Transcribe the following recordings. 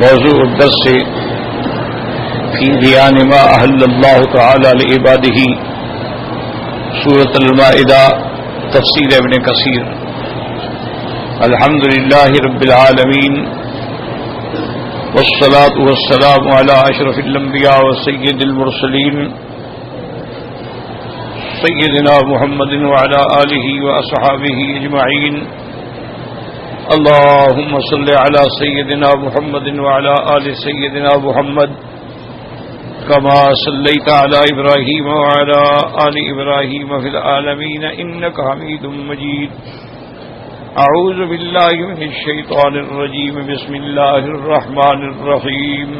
موضوع الدرس في بيان ما أحل الله تعالى لعباده سورة المائدة تفسير ابن كثير. الحمد لله رب العالمين والصلاة والسلام على أشرف الأنبياء وسيد المرسلين سيدنا محمد وعلى آله وأصحابه أجمعين. اللهم صل على سيدنا محمد وعلى آل سيدنا محمد كما صليت على إبراهيم وعلى آل إبراهيم في العالمين إنك حميد مجيد. أعوذ بالله من الشيطان الرجيم. بسم الله الرحمن الرحيم.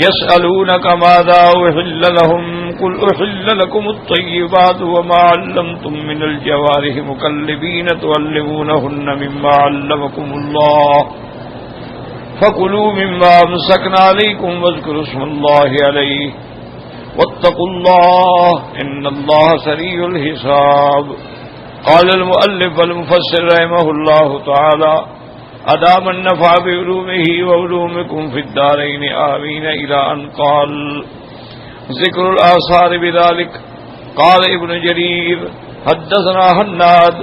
يسألونك ماذا أحل لهم قل أحل لكم الطيبات وما علمتم من الجوارح مكلبين تعلمونهن مما علمكم الله فكلوا مما أمسكنا عليكم واذكروا اسم الله عليه واتقوا الله إن الله سريع الحساب. قال المؤلف والمفسر رحمه الله تعالى أدام النفع بعلومه وعلومكم في الدارين آمين إلى أن قال ذكر الآثار بذلك. قال ابن جرير حدثنا حناد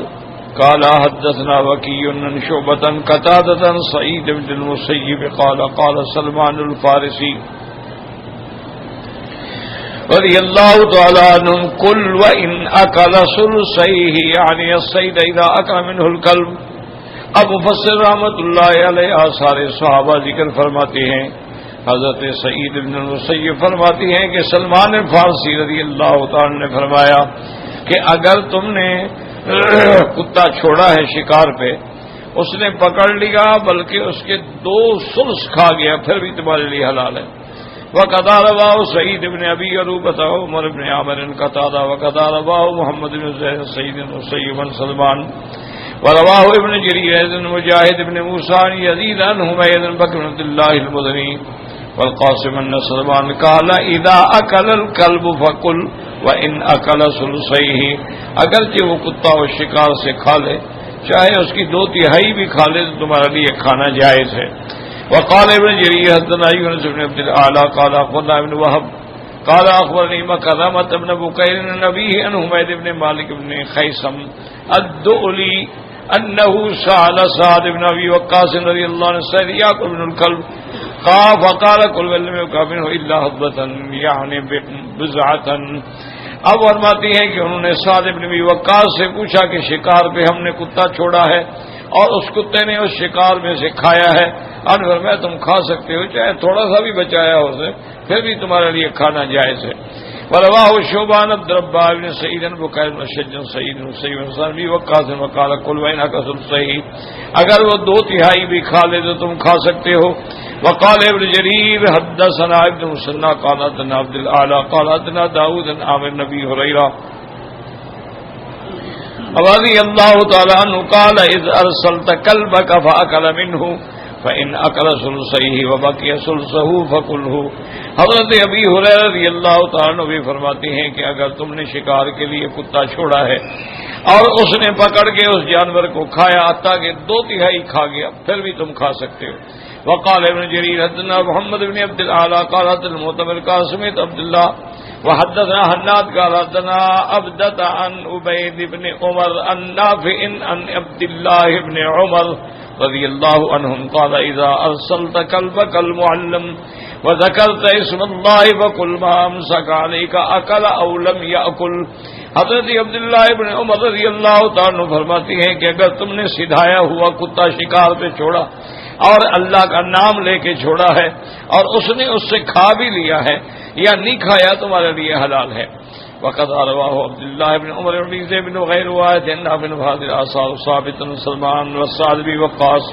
قال حدثنا وكيع عن شعبة قتادة سعيد بن المسيب قال قال سلمان الفارسي رضي الله تعالى عنهم قل وإن أكل ثلثيه يعني الصيد إذا أكل منه الكلب. اب مفسر رحمۃ اللہ علیہ آثار صحابہ ذکر فرماتے ہیں. حضرت سعید بن المسیب فرماتی ہیں کہ سلمان فارسی رضی اللہ تعالی نے فرمایا کہ اگر تم نے کتا چھوڑا ہے شکار پہ، اس نے پکڑ لیا بلکہ اس کے 2 ثلث کھا گیا، پھر بھی تمہارے لیے حلال ہے. وقد رواه سعید بن ابی عروبہ عمر بن عامر قتادہ وقد رواه محمد بن زید سعید المسیب بن سلمان ورواه ابن جرير بن مجاهد بن موسى يزيد عن حميد بن بكر بن عبد الله المدني والقاسم بن سلمان قال اذا اكل الكلب فقل وان اكل ثلثيه. اگرچہ وہ کتا اور شکار سے کھا لے، چاہے اس کی 2/3 بھی کھا لے، تو تمہارے لیے کھانا جائز ہے. وقال ابن جرير حدثنا يونس بن عبد الاعلى قال اخبرنا ابن وهب قال اخبرني مكرمة بن بكير النبي عن حميد بن مالك بن خيثم الدؤلي انه سأل سعد بن ابي وقاص رضي الله عنه سأل يأكل من الكلب قال فقال كل ولم يأكل منه الا حبة يعني بزعة. اب فرماتی ہیں کہ انہوں نے سعد بن ابی وقاص سے پوچھا کہ شکار پہ ہم نے کتا چھوڑا ہے اور اس کتے نے اس شکار میں سے کھایا ہے. میں تم کھا سکتے ہو، چاہے تھوڑا سا بھی بچایا ہو اسے، پھر بھی تمہارے لیے کھانا جائز ہے. ورواه شعبان عبد الرباء بن سعيد بن بكير بن شجن سعيد بن سعيد بن سعيد وقاص وقال كل وين اكل صحيح. اگر وہ 2/3 بھی کھا لے تو تم کھا سکتے ہو. وقال ابن جرير حدثنا ابن مسنى قال حدثنا عبد الاعلى قال حدثنا داود بن عامر نبي هريره رضي الله تعالى عنه قال اذ ارسلت كلبك فاكل منه فإن أكل ثلثيه وبقي ثلثه فكله. حضرت ابی ہریرہ رضی اللہ تعالیٰ عنہ بھی فرماتے ہیں کہ اگر تم نے شکار کے لیے کتا چھوڑا ہے اور اس نے پکڑ کے اس جانور کو کھایا حتیٰ کہ 2/3 کھا گیا، پھر بھی تم کھا سکتے ہو. وقال ابن جرير حدثنا محمد بن عبد الاعلى قال حدثنا المعتمر قاسم عبد الله وحدثنا حناد قال حدثنا عبدة عن عبيد بن عمر عن نافع عن عبد الله بن عمر رضی اللہ عنہم قال اذا ارسلت كلبك المعلم وذكرت اسم الله فكل ما امسك عليك اكل او لم ياكل. حضرت عبداللہ ابن عمر رضی اللہ تعالیٰ عنہ فرماتی ہیں کہ اگر تم نے سدھایا ہوا کتا شکار پہ چھوڑا اور اللہ کا نام لے کے چھوڑا ہے اور اس نے اس سے کھا بھی لیا ہے یا نہیں کھایا، تمہارے لیے حلال ہے. وقد رواه عبد الله بن عمر بن زيد بن غير واحد ان ابن هذه الاثار ثابت بن سلمان والسعد بن وقاص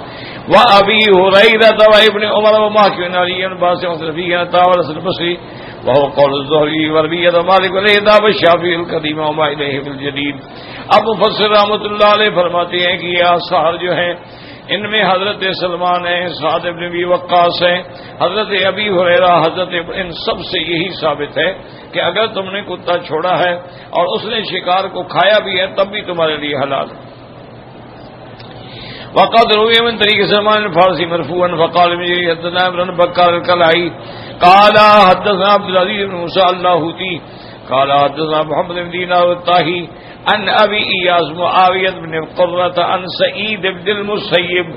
وابي هريره وابن عمر ومالك بن علي بن باس وصفيه تاول البصري وهو قول الزهري وربيعه مالك والهداب الشافعي القديم وما اليه بالجديد. اب مفسر رحمۃ اللہ علیہ فرماتے ہیں کہ یہ آثار جو ہیں ان میں حضرت سلمان ہیں، سعد بن ابی وقاص ہیں، حضرت ابی ہریرہ، حضرت ان سب سے یہی ثابت ہے کہ اگر تم نے کتا چھوڑا ہے اور اس نے شکار کو کھایا بھی ہے تب بھی تمہارے لیے حلال ہے. وقد روي من طريق سلمان الفارسي مرفوعا فقال حدثنا ابن بكر الكلاهي قال حدثنا عبد العزيز بن موسى اللاهوتي قال حدثنا محمد بن دينار الطاهي عن ابي اياس معاويه بن قرة عن سعيد بن المسيب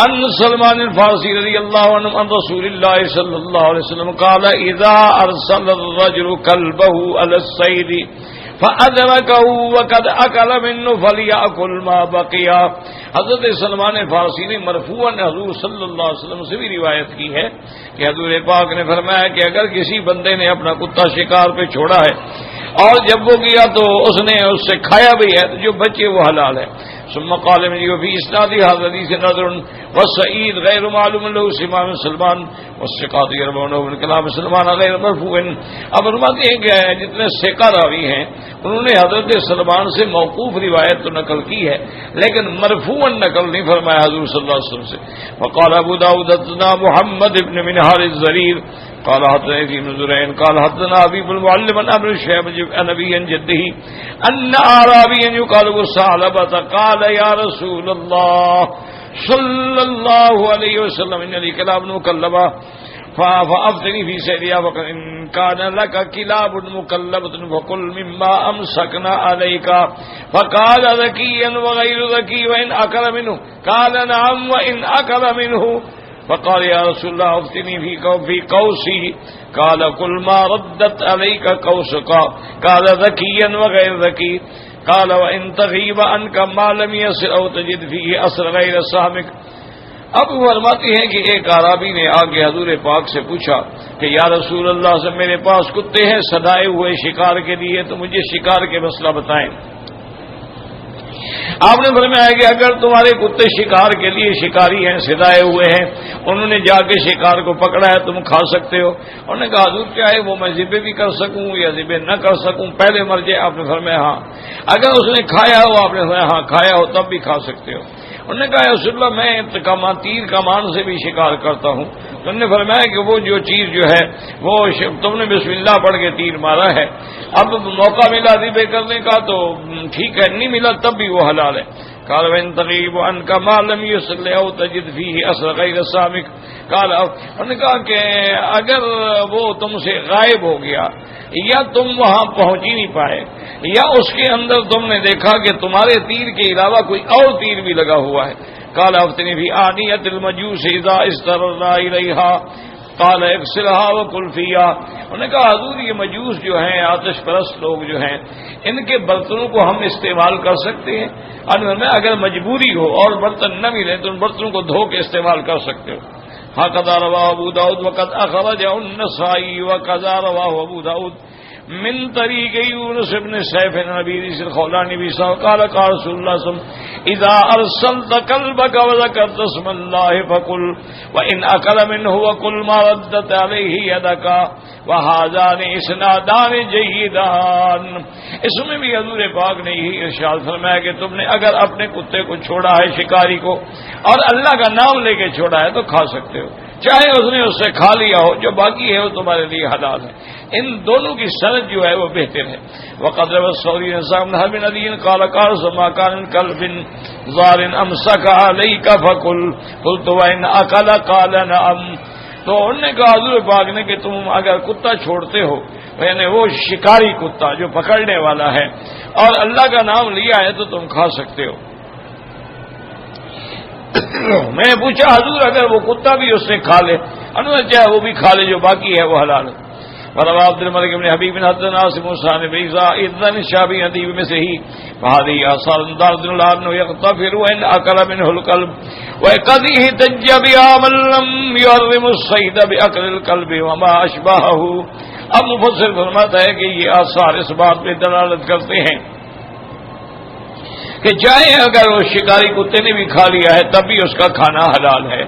عن سلمان الفارسي رضي الله عنه عن رسول الله صلى الله عليه وسلم قال اذا ارسل الرجل كلبه على الصيد فأدركه وقد أكل منه فليأكل ما بقي. حضرت سلمان فارسی نے مرفوعاً حضور صلی اللہ علیہ وسلم سے بھی روایت کی ہے کہ حضور پاک نے فرمایا کہ اگر کسی بندے نے اپنا کتا شکار پہ چھوڑا ہے اور جب وہ گیا تو اس نے اس سے کھایا بھی ہے تو جو بچے وہ حلال ہے. ثم قال من في اسناد هذا الحديث نظر والسعيد غير معلوم له سماع سلمان والثقات يرونه من كلام سلمان غير مرفوع. اب فرماتے ہیں کہ جتنے ثقہ راوی ہیں انہوں نے حضرت سلمان سے موقوف روایت تو نقل کی ہے لیکن مرفوعا نقل نہیں فرمایا حضور صلی اللہ علیہ وسلم سے. وقال ابو داود حدثنا محمد بن منهار الزرير قال حدثنا ابن زرين قال حدثنا حبيب المعلم عن ابن شهاب عن ابي عن جده ان اعرابيا يقال له ثعلبة قال يا رسول الله صلى الله عليه وسلم ان لي كلاب مكلبة فافتني في سيرها فإن كان لك كلاب مكلبة فقل مما امسكنا عليك فقال ذكيا وغير ذكي وان اكل منه قال نعم وان اكل منه فقال يا رسول الله افتني في قوسي قال كل ما ردت عليك قوسك قال ذكيا وغير ذكي قال وان تغيب عنك ما لم يصل او تجد فيه اثر غير سامك. اب فرماتی ہیں کہ ایک عربی نے آگے حضور پاک سے پوچھا کہ یا رسول اللہ سے میرے پاس کتے ہیں سدائے ہوئے شکار کے لیے تو مجھے شکار کے مسئلہ بتائیں. آپ نے فرمایا کہ اگر تمہارے کتے شکار کے لیے شکاری ہیں سدائے ہوئے ہیں انہوں نے جا کے شکار کو پکڑا ہے تم کھا سکتے ہو. انہوں نے کہا حضور کیا ہے وہ میں ذبح بھی کر سکوں یا ذبح نہ کر سکوں پہلے مر جائے. آپ نے فرمایا ہاں. اگر اس نے کھایا ہو آپ نے فرمایا ہاں کھایا ہو تب بھی کھا سکتے ہو. انہوں نے کہا رسول اللہ میں تیر کمان سے بھی شکار کرتا ہوں. تم نے فرمایا کہ وہ جو چیز جو ہے وہ تم نے بسم اللہ پڑھ کے تیر مارا ہے اب موقع ملا ذبح کرنے کا تو ٹھیک ہے نہیں ملا تب بھی وہ حلال ہے. قال وان تغيب عنك ما لم يصل او تجد فيه اثر غير سامك قال انہوں نے کہا کہ اگر وہ تم سے غائب ہو گیا یا تم وہاں پہنچ ہی نہیں پائے یا اس کے اندر تم نے دیکھا کہ تمہارے تیر کے علاوہ کوئی اور تیر بھی لگا ہوا ہے. قال افتني في آنية المجوس اذا استرنا اليها قال اغسلها وكل فيها. انہوں نے کہا حضور یہ مجوس جو ہیں آتش پرست لوگ جو ہیں ان کے برتنوں کو ہم استعمال کر سکتے ہیں میں اگر مجبوری ہو اور برتن نہ ملے تو ان برتنوں کو دھو کے استعمال کر سکتے ہو. هكذا رواه ابو داود وقد اخرجه النسائي وكذا رواه ابو داود من طریق یونس بن سیف نبی الخولانی بھی قال قال رسول اللہ صلی اللہ علیہ وسلم اذا ارسلت كلبك وذكرت اسم الله فقل وان اكل منه وكل ما ردت عليه يدك وهذان اسنادان جيدان. اس میں بھی حضور پاک نے یہی ارشاد فرمایا کہ تم نے اگر اپنے کتے کو چھوڑا ہے شکاری کو اور اللہ کا نام لے کے چھوڑا ہے تو کھا سکتے ہو چاہے اس نے اس سے کھا لیا ہو جو باقی ہے وہ تمہارے لیے حلال ہے. ان دونوں کی سند جو ہے وہ بہتر ہے. وقد روى الثوري عن بن حرب ندی قال قال ما كان كلب ظار امسك عليك فقل قلت وان اكل قال نعم. تو انہوں نے کہا حضور پاک نے کہ تم اگر کتا چھوڑتے ہو یعنی وہ شکاری کتا جو پکڑنے والا ہے اور اللہ کا نام لیا ہے تو تم کھا سکتے ہو. میں نے پوچھا حضور اگر وہ کتا بھی اس نے کھا لے انہوں نے چاہے وہ بھی کھا لے جو باقی ہے وہ حلال ہے. وروا عبد الملك بن حبيب بن حدثنا عاصم وسان بيزا اذن شابي نديب میں سے ہی فهذه آثار دار الله انه يغتفر وان اكل منه الكلب وقضيه تجبيا من لم يحرم الصيد باكل الكلب وما اشبهه. اب مفسر فرماتا ہے کہ یہ آثار اس بات پہ دلالت کرتے ہیں کہ چاہے اگر وہ شکاری کتے نے بھی کھا لیا ہے تب بھی اس کا کھانا حلال ہے.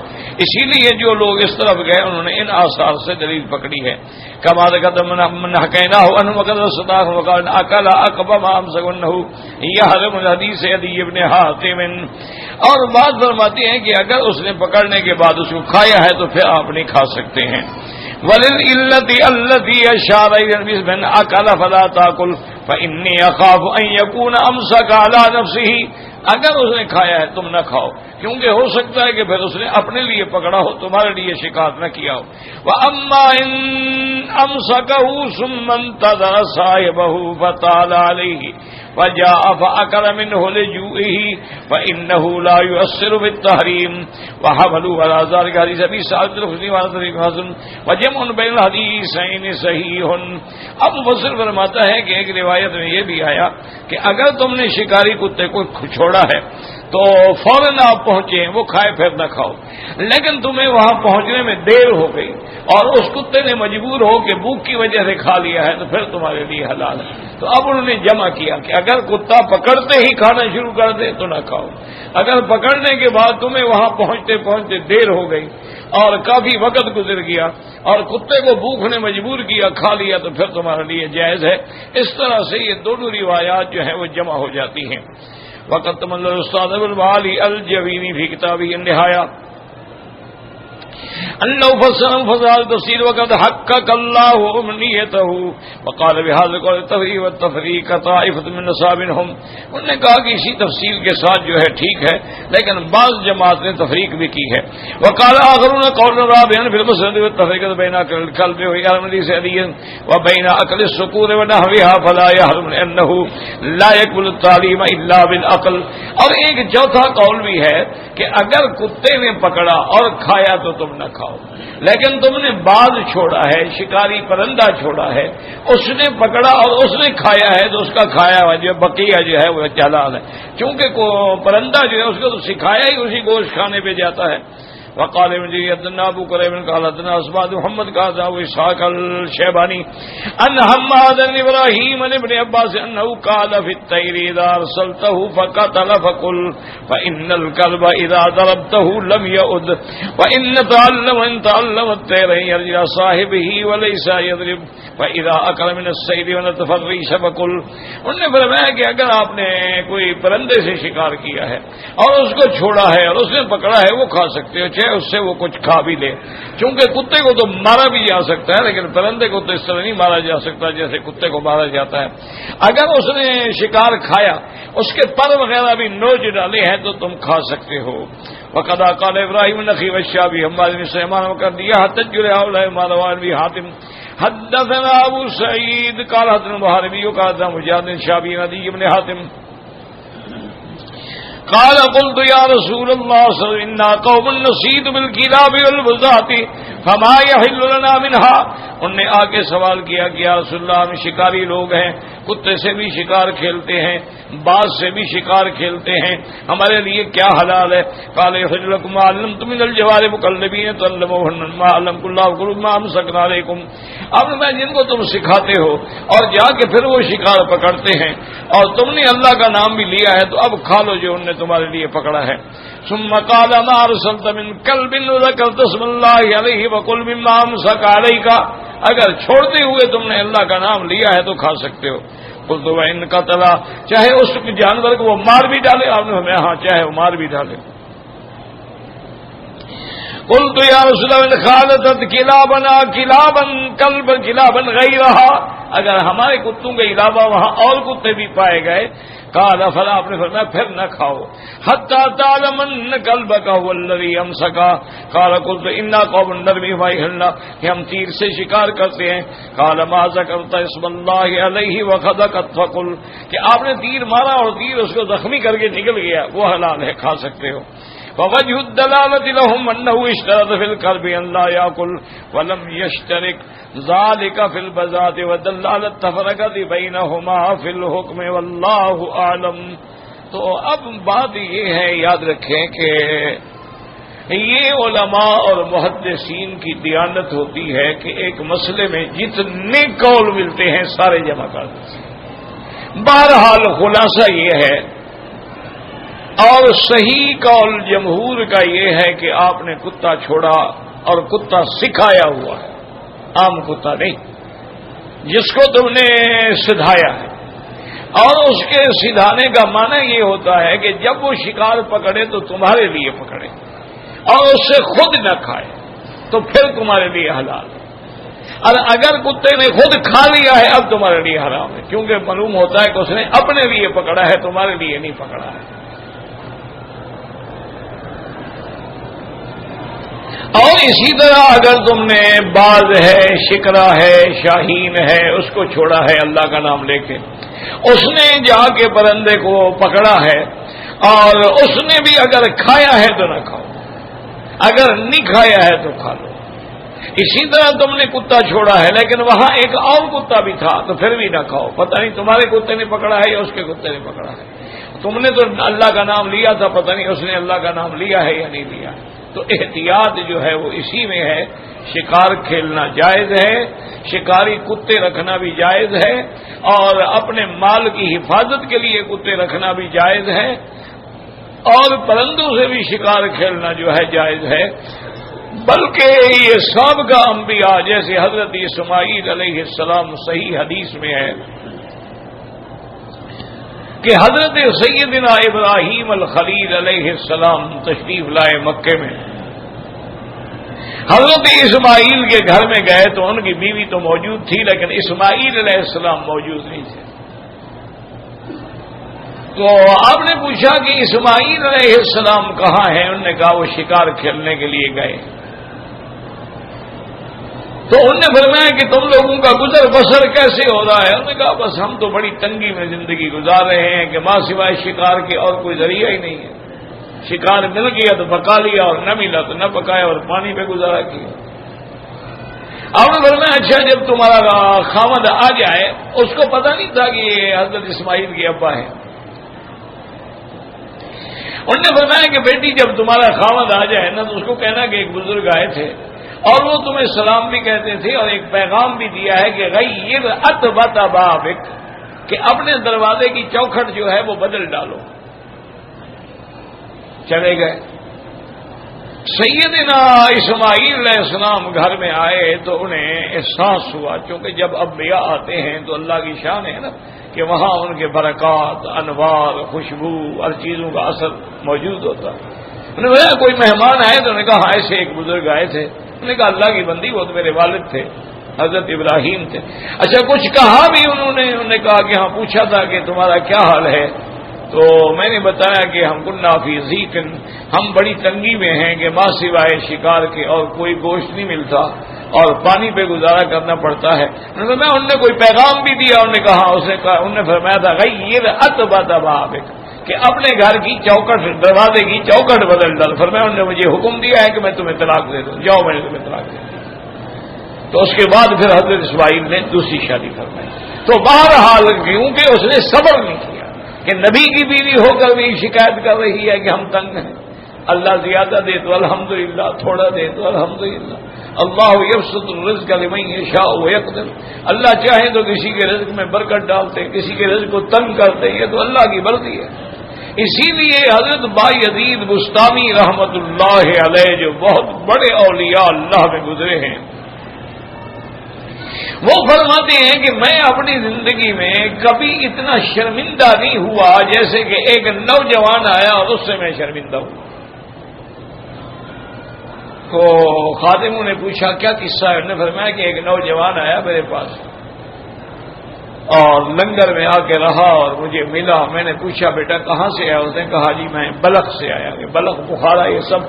اسی لیے جو لوگ اس طرف گئے انہوں نے ان آثار سے دلیل پکڑی ہے. کما قدم من حکینا ہو ان وقت صداق وقال اکل اقبا ما امسكنه يحرم الحديث ادي ابن حاتم. اور بات فرماتے ہیں کہ اگر اس نے پکڑنے کے بعد اس کو کھایا ہے تو پھر آپ نہیں کھا سکتے ہیں. وللعلة التي اشار الى من اكل فلا تاكل فاني اخاف ان يكون امسك على نفسه. اگر اس نے کھایا ہے تم نہ کھاؤ کیونکہ ہو سکتا ہے کہ پھر اس نے اپنے لیے پکڑا ہو، تمہارے لیے شکار نہ کیا ہو۔ وَأَمَّا إِنْ أَمْسَكَهُ ثُمَّ انتظر صاحبه فطال عليه فجاء فأكل منه لجوعه فإنه لا يؤثر بالتحريم وحملوا على ذلك حديث أبي سعيد الخدري وجمع بين الحديثين صحيح۔ اب مفسر فرماتا ہے کہ ایک روایت میں یہ بھی آیا کہ اگر تم نے شکاری کتے کو چھوڑا ہے تو فوراً آپ پہنچے، وہ کھائے پھر نہ کھاؤ، لیکن تمہیں وہاں پہنچنے میں دیر ہو گئی اور اس کتے نے مجبور ہو کہ بھوک کی وجہ سے کھا لیا ہے تو پھر تمہارے لیے حلال ہے۔ تو اب انہوں نے جمع کیا کہ اگر کتا پکڑتے ہی کھانا شروع کر دے تو نہ کھاؤ، اگر پکڑنے کے بعد تمہیں وہاں پہنچتے پہنچتے دیر ہو گئی اور کافی وقت گزر گیا اور کتے کو بھوک نے مجبور کیا کھا لیا تو پھر تمہارے لیے جائز ہے۔ اس طرح سے یہ دونوں روایات جو ہیں وہ جمع ہو جاتی ہیں۔ وقت تمل الاستاذ ابو العالی الجوینی فی کتابہ النہایہ انه فصل تفسیر وقت حقق اللہ امنیتہ وقال بهذا القول التفریق والتفریق طائفۃ من اصحابهم، انہوں نے کہا کہ اسی تفصیل کے ساتھ جو ہے ٹھیک ہے، لیکن بعض جماعت نے تفریق بھی کی ہے۔ وقال آخرون قول رابعا فی المسند والتفریق بین اکل الكلب وحرمتی سعدیا وبین اکل الصقور ونحوها فلا يحرم انه لا يقبل التعلیم الا بالعقل۔ اور ایک چوتھا قول بھی ہے کہ اگر کتے نے پکڑا اور کھایا تو تم نہ کھاؤ، لیکن تم نے باز چھوڑا ہے، شکاری پرندہ چھوڑا ہے، اس نے پکڑا اور اس نے کھایا ہے تو اس کا کھایا ہوا جو بقیہ جو ہے وہ حلال ہے، کیونکہ پرندہ جو ہے اس کو تو سکھایا ہی اسی گوشت کھانے پہ جاتا ہے۔ وقال حدثنا ابو كريب قال حدثنا اسباد محمد قال اسحاق الشيباني ان حماد بن ابراهيم بن ابن عباس انه قال في الطير اذا ارسلته فقتل فقل فان الكلب اذا ضربته لم يعد وان تعلم الطير يرجع صاحبه وليس يضرب فاذا اكل من الصيد ونتفرش فقل۔ انہوں نے فرمایا کہ اگر آپ نے کوئی پرندے سے شکار کیا ہے اور اس کو چھوڑا ہے اور اس نے پکڑا ہے وہ کھا سکتے ہو، چاہے اس سے وہ کچھ کھا بھی لے، کیونکہ کتے کو تو مارا بھی جا سکتا ہے لیکن پرندے کو تو اس طرح نہیں مارا جا سکتا جیسے کتے کو مارا جاتا ہے۔ اگر اس نے شکار کھایا، اس کے پر وغیرہ بھی نوچ ڈالے ہیں تو تم کھا سکتے ہو۔ وقد قال ابراہیم النخعی والشعبی ہمارے بن سلیمان وقد دیا تجر هؤلاء مروان بن حاتم حدثنا ابو سعید قال حدثنا المحاربی قال حدثنا مجاهد الشعبی عدی بن حاتم قال قلت یا رسول اللہ صلی اللہ علیہ وسلم انا قوم نصید بالکلاب والبزات فما يحل لنا منها۔ انہوں نے آگے سوال کیا کہ یا رسول اللہ ہم شکاری لوگ ہیں، کتے سے بھی شکار کھیلتے ہیں، باز سے بھی شکار کھیلتے ہیں، ہمارے لیے کیا حلال ہے؟ قال يحل لكم ما علمتم من الجوارح مكلبين تعلموهن ما علمكم الله وكلوا ما امسكنا عليكم۔ اب میں جن کو تم سکھاتے ہو اور جا کے پھر وہ شکار پکڑتے ہیں اور تم نے اللہ کا نام بھی لیا ہے تو اب کھا لو جو انہوں نے تمہارے لیے پکڑا ہے۔ ثم قال ما ارسلت من كلب ذكرت اسم الله عليه وكل مما امسك عليك، اگر چھوڑتے ہوئے تم نے اللہ کا نام لیا ہے تو کھا سکتے ہو۔ قلت وان قتل، چاہے اس جانور کو وہ مار بھی ڈالے، آپ نے ہمیں ہاں چاہے وہ مار بھی ڈالے۔ قلت یا رسول اللہ ان خالطت کلابنا کلابا کلبا کلابا غیرها، اگر ہمارے کتوں کے علاوہ وہاں اور کتے بھی پائے گئے، قال فلا، آپ نے فرمایا پھر نہ کھاؤ، حتی تعلم ان کلبک هو الذی امسک۔ قال قلت انا قوم نرمی ما یحلنا، کہ ہم تیر سے شکار کرتے ہیں۔ قال ما ذکرت اسم اللہ علیہ وخذقت فقل، کہ آپ نے تیر مارا اور تیر اس کو زخمی کر کے نکل گیا، وہ حلال ہے، کھا سکتے ہو۔ فوجه الدلالة لهم أنه اشترط في الكلب أن لا يأكل ولم يشترك ذلك في البزات ودل على التفرقة بينهما في الحكم والله أعلم۔ تو اب بات یہ ہے، یاد رکھیں کہ یہ علماء اور محدثین کی دیانت ہوتی ہے کہ ایک مسئلے میں جتنے قول ملتے ہیں سارے جمع کر دیتے ہیں۔ بہرحال خلاصہ یہ ہے اور صحیح قول جمہور کا یہ ہے کہ آپ نے کتا چھوڑا اور کتا سکھایا ہوا ہے، عام کتا نہیں جس کو تم نے سدھایا ہے، اور اس کے سدھانے کا معنی یہ ہوتا ہے کہ جب وہ شکار پکڑے تو تمہارے لیے پکڑے اور اس سے خود نہ کھائے تو پھر تمہارے لیے حلال ہے، اور اگر کتے نے خود کھا لیا ہے اب تمہارے لیے حرام ہے، کیونکہ معلوم ہوتا ہے کہ اس نے اپنے لیے پکڑا ہے، تمہارے لیے نہیں پکڑا ہے۔ اور اسی طرح اگر تم نے باز ہے، شکرا ہے، شاہین ہے، اس کو چھوڑا ہے اللہ کا نام لے کے، اس نے جا کے پرندے کو پکڑا ہے اور اس نے بھی اگر کھایا ہے تو نہ کھاؤ، اگر نہیں کھایا ہے تو کھا لو۔ اسی طرح تم نے کتا چھوڑا ہے لیکن وہاں ایک اور کتا بھی تھا تو پھر بھی نہ کھاؤ، پتہ نہیں تمہارے کتے نے پکڑا ہے یا اس کے کتے نے پکڑا ہے، تم نے تو اللہ کا نام لیا تھا، پتہ نہیں اس نے اللہ کا نام لیا ہے یا نہیں لیا۔ تو احتیاط جو ہے وہ اسی میں ہے، شکار کھیلنا جائز ہے، شکاری کتے رکھنا بھی جائز ہے، اور اپنے مال کی حفاظت کے لیے کتے رکھنا بھی جائز ہے، اور پرندوں سے بھی شکار کھیلنا جو ہے جائز ہے۔ بلکہ یہ سابقہ انبیاء جیسے حضرت اسماعیل علیہ السلام، صحیح حدیث میں ہے کہ حضرت سیدنا ابراہیم الخلیل علیہ السلام تشریف لائے مکے میں، حضرت اسماعیل کے گھر میں گئے تو ان کی بیوی تو موجود تھی لیکن اسماعیل علیہ السلام موجود نہیں تھے۔ تو آپ نے پوچھا کہ اسماعیل علیہ السلام کہاں ہیں؟ انہوں نے کہا وہ شکار کھیلنے کے لیے گئے۔ تو انہوں نے فرمایا کہ تم لوگوں کا گزر بسر کیسے ہو رہا ہے؟ انہوں نے کہا بس ہم تو بڑی تنگی میں زندگی گزار رہے ہیں کہ ماں سوائے شکار کے اور کوئی ذریعہ ہی نہیں ہے، شکار مل گیا تو پکا لیا اور نہ ملا تو نہ پکایا اور پانی پہ گزارا کیا۔ آپ نے فرمایا اچھا جب تمہارا خاوند آ جائے، اس کو پتہ نہیں تھا کہ یہ حضرت اسماعیل کے ابا ہیں، انہوں نے فرمایا کہ بیٹی جب تمہارا خاوند آ جائے نا تو اس کو کہنا کہ ایک بزرگ آئے تھے اور وہ تمہیں سلام بھی کہتے تھے اور ایک پیغام بھی دیا ہے کہ غیر اتبت بابک، کہ اپنے دروازے کی چوکھٹ جو ہے وہ بدل ڈالو۔ چلے گئے۔ سیدنا اسماعیل علیہ السلام گھر میں آئے تو انہیں احساس ہوا، کیونکہ جب انبیاء آتے ہیں تو اللہ کی شان ہے نا کہ وہاں ان کے برکات، انوار، خوشبو، ہر چیزوں کا اثر موجود ہوتا ہے۔ انہوں نے کہا کوئی مہمان آئے تو انہوں نے کہا ایسے ایک بزرگ آئے تھے۔ انہوں نے کہا اللہ کی بندی وہ تو میرے والد تھے، حضرت ابراہیم تھے۔ اچھا کچھ کہا بھی انہوں نے کہا کہ ہاں پوچھا تھا کہ تمہارا کیا حال ہے، تو میں نے بتایا کہ ہم کننا فی ضیق، ہم بڑی تنگی میں ہیں کہ ماں سوائے شکار کے اور کوئی گوشت نہیں ملتا اور پانی پہ گزارا کرنا پڑتا ہے۔ انہوں نے کوئی پیغام بھی دیا، انہوں نے فرمایا تھا غیر اتبت بابک، کہ اپنے گھر کی چوکٹ، دروازے کی چوکٹ بدل ڈال۔ فرمایا انہوں نے مجھے حکم دیا ہے کہ میں تمہیں طلاق دے دوں، جاؤ میں نے تمہیں طلاق دے دی۔ تو اس کے بعد پھر حضرت اسماعیل نے دوسری شادی فرمائی۔ تو بہرحال کیونکہ اس نے صبر نہیں کیا کہ نبی کی بیوی ہو کر بھی شکایت کر رہی ہے کہ ہم تنگ ہیں، اللہ زیادہ دے تو الحمدللہ، تھوڑا دے تو الحمدللہ، اللہ یبسط الرزق لمن یشاء ویقدر، اللہ چاہے تو کسی کے رزق میں برکت ڈالتے ہیں، کسی کے رزق کو تنگ کرتے ہیں، یہ تو اللہ کی مرضی ہے۔ اسی لیے حضرت بایزید بستامی رحمت اللہ علیہ جو بہت بڑے اولیاء اللہ میں گزرے ہیں، وہ فرماتے ہیں کہ میں اپنی زندگی میں کبھی اتنا شرمندہ نہیں ہوا جیسے کہ ایک نوجوان آیا اور اس سے میں شرمندہ ہوں۔ تو خادموں نے پوچھا کیا قصہ ہے؟ انہوں نے فرمایا کہ ایک نوجوان آیا میرے پاس اور لنگر میں آ کے رہا اور مجھے ملا۔ میں نے پوچھا بیٹا کہاں سے آیا؟ اس نے کہا جی میں بلخ سے آیا۔ بلخ بخارا یہ سب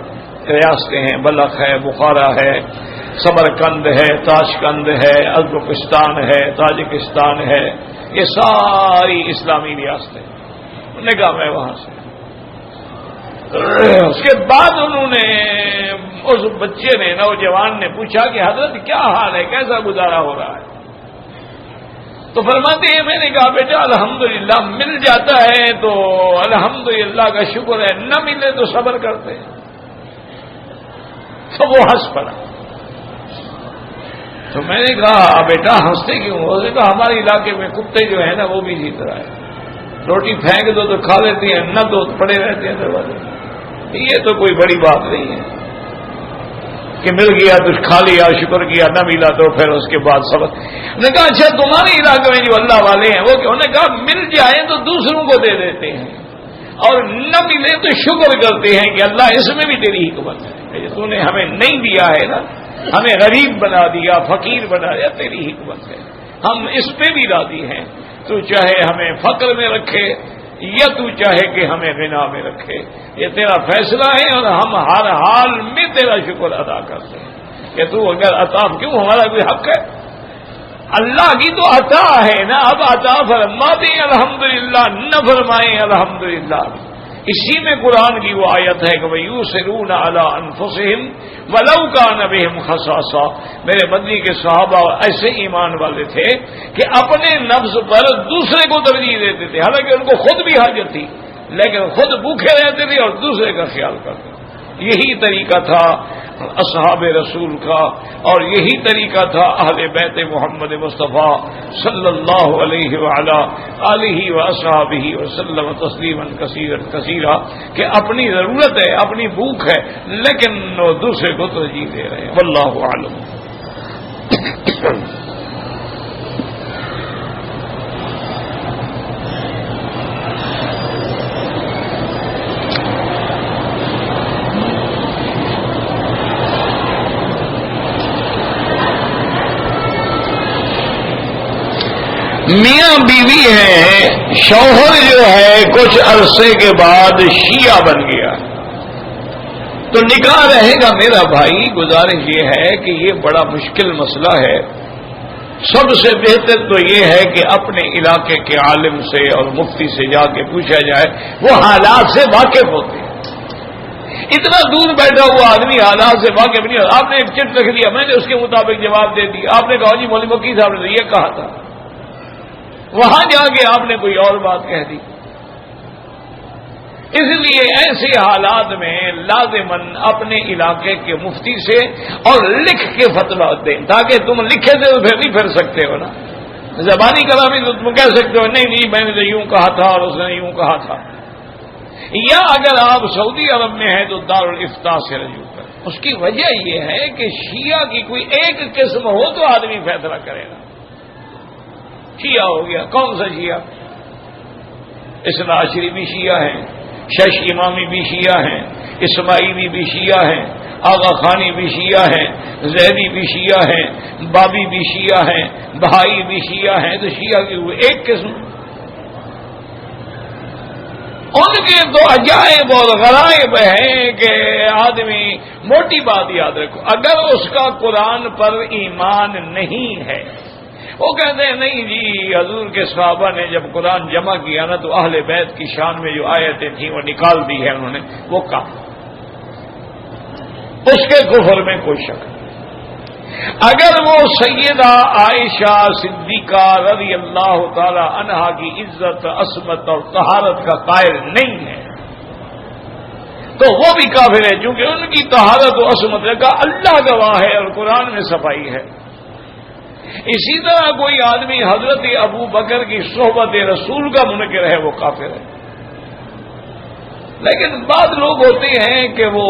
ریاستیں ہیں، بلخ ہے، بخارا ہے، سمرقند ہے، تاشقند ہے، ازبکستان ہے، تاجکستان ہے، یہ ساری اسلامی ریاستیں۔ انہوں نے کہا میں وہاں سے۔ اس کے بعد انہوں نے اس بچے نے، نوجوان نے پوچھا کہ حضرت کیا حال ہے، کیسا گزارا ہو رہا ہے؟ تو فرماتے ہیں میں نے کہا بیٹا الحمدللہ، مل جاتا ہے تو الحمدللہ کا شکر ہے، نہ ملے تو صبر کرتے ہیں۔ تو وہ ہنس پڑا۔ تو میں نے کہا بیٹا ہنستے کیوں؟ اس نے کہا ہمارے علاقے میں کتے جو ہیں نا وہ بھی اسی طرح ہے، روٹی پھینک دو تو کھا لیتے ہیں، نہ دو تو پڑے رہتے ہیں دروازے۔ یہ تو کوئی بڑی بات نہیں ہے کہ مل گیا تو کھا لیا، شکر کیا، نہ ملا تو پھر اس کے بعد صبر۔ انہوں نے کہا اچھا تمہارے علاقے میں جو اللہ والے ہیں وہ کہ انہوں نے کہا مل جائیں تو دوسروں کو دے دیتے ہیں اور نہ ملے تو شکر کرتے ہیں کہ اللہ اس میں بھی تیری حکمت ہے، تو نے ہمیں نہیں دیا ہے نا، ہمیں غریب بنا دیا، فقیر بنا دیا، تیری حکمت ہے، ہم اس پہ بھی راضی ہیں، تو چاہے ہمیں فقر میں رکھے یا تو چاہے کہ ہمیں غنا میں رکھے، یہ تیرا فیصلہ ہے اور ہم ہر حال میں تیرا شکر ادا کرتے ہیں کہ تو اگر عطا، کیوں ہمارا کوئی حق ہے؟ اللہ کی تو عطا ہے نا، اب عطا فرما دیں الحمدللہ، نہ فرمائیں الحمدللہ۔ اسی میں قرآن کی وہ آیت ہے کہ وَيُؤْثِرُونَ عَلَىٰ أَنفُسِهِمْ وَلَوْ كَانَ بِهِمْ خَصَاصَةٌ، میرے مدنی کے صحابہ ایسے ایمان والے تھے کہ اپنے نفس پر دوسرے کو ترجیح دیتے تھے، حالانکہ ان کو خود بھی حاجت تھی، لیکن خود بھوکے رہتے تھے اور دوسرے کا خیال کرتے تھے۔ یہی طریقہ تھا اصحاب رسول کا، اور یہی طریقہ تھا اہل بیت محمد مصطفیٰ صلی اللہ علیہ وعلی آلہ واصحابہ وسلم تسلیما کثیرا کثیرا، کہ اپنی ضرورت ہے، اپنی بھوک ہے، لیکن وہ دوسرے کو ترجیح دے رہے ہیں۔ واللہ اعلم۔ میاں بیوی ہے، شوہر جو ہے کچھ عرصے کے بعد شیعہ بن گیا تو نکاح رہے گا؟ میرا بھائی گزارش یہ ہے کہ یہ بڑا مشکل مسئلہ ہے۔ سب سے بہتر تو یہ ہے کہ اپنے علاقے کے عالم سے اور مفتی سے جا کے پوچھا جائے، وہ حالات سے واقف ہوتے ہیں۔ اتنا دور بیٹھا ہوا آدمی حالات سے واقف نہیں ہوتا۔ آپ نے ایک چٹ لکھ دیا، میں نے اس کے مطابق جواب دے دیا، آپ نے کہا جی مولوی مکی صاحب نے یہ کہا تھا، وہاں جا کے آپ نے کوئی اور بات کہہ دی۔ اس لیے ایسے حالات میں لازماً اپنے علاقے کے مفتی سے اور لکھ کے فتویٰ دیں، تاکہ تم لکھے سے تو پھر نہیں پھر سکتے ہو نا، زبانی کلامی تو تم کہہ سکتے ہو نہیں میں نے تو یوں کہا تھا اور اس نے یوں کہا تھا۔ یا اگر آپ سعودی عرب میں ہیں تو دارالافتاء سے رجوع کریں۔ اس کی وجہ یہ ہے کہ شیعہ کی کوئی ایک قسم ہو تو آدمی فیصلہ کرے گا۔ شیعہ ہو گیا، کون سا شیعہ؟ اثنا عشری بھی شیعہ ہیں، شش امامی بھی شیعہ ہیں، اسماعیلی بھی شیعہ ہیں، آغا خانی بھی شیعہ ہیں، زیدی بھی شیعہ ہیں، بابی بھی شیعہ ہیں، بہائی بھی شیعہ ہیں، تو شیعہ کی ہوئے ایک قسم۔ ان کے تو عجائب اور غرائب ہیں کہ آدمی، موٹی بات یاد رکھو، اگر اس کا قرآن پر ایمان نہیں ہے، وہ کہتے ہیں نہیں جی حضور کے صحابہ نے جب قرآن جمع کیا نا تو اہل بیت کی شان میں جو آیتیں تھیں وہ نکال دی ہے انہوں نے، وہ کافر، اس کے کفر میں کوئی شک نہیں۔ اگر وہ سیدہ عائشہ صدیقہ رضی اللہ تعالی عنہا کی عزت، عصمت اور طہارت کا قائل نہیں ہے تو وہ بھی کافر ہے، چونکہ ان کی طہارت و عصمت کا اللہ گواہ ہے اور قرآن میں صفائی ہے۔ اسی طرح کوئی آدمی حضرت ابو بکر کی صحبت رسول کا منکر ہے، وہ کافر ہے۔ لیکن بعض لوگ ہوتے ہیں کہ وہ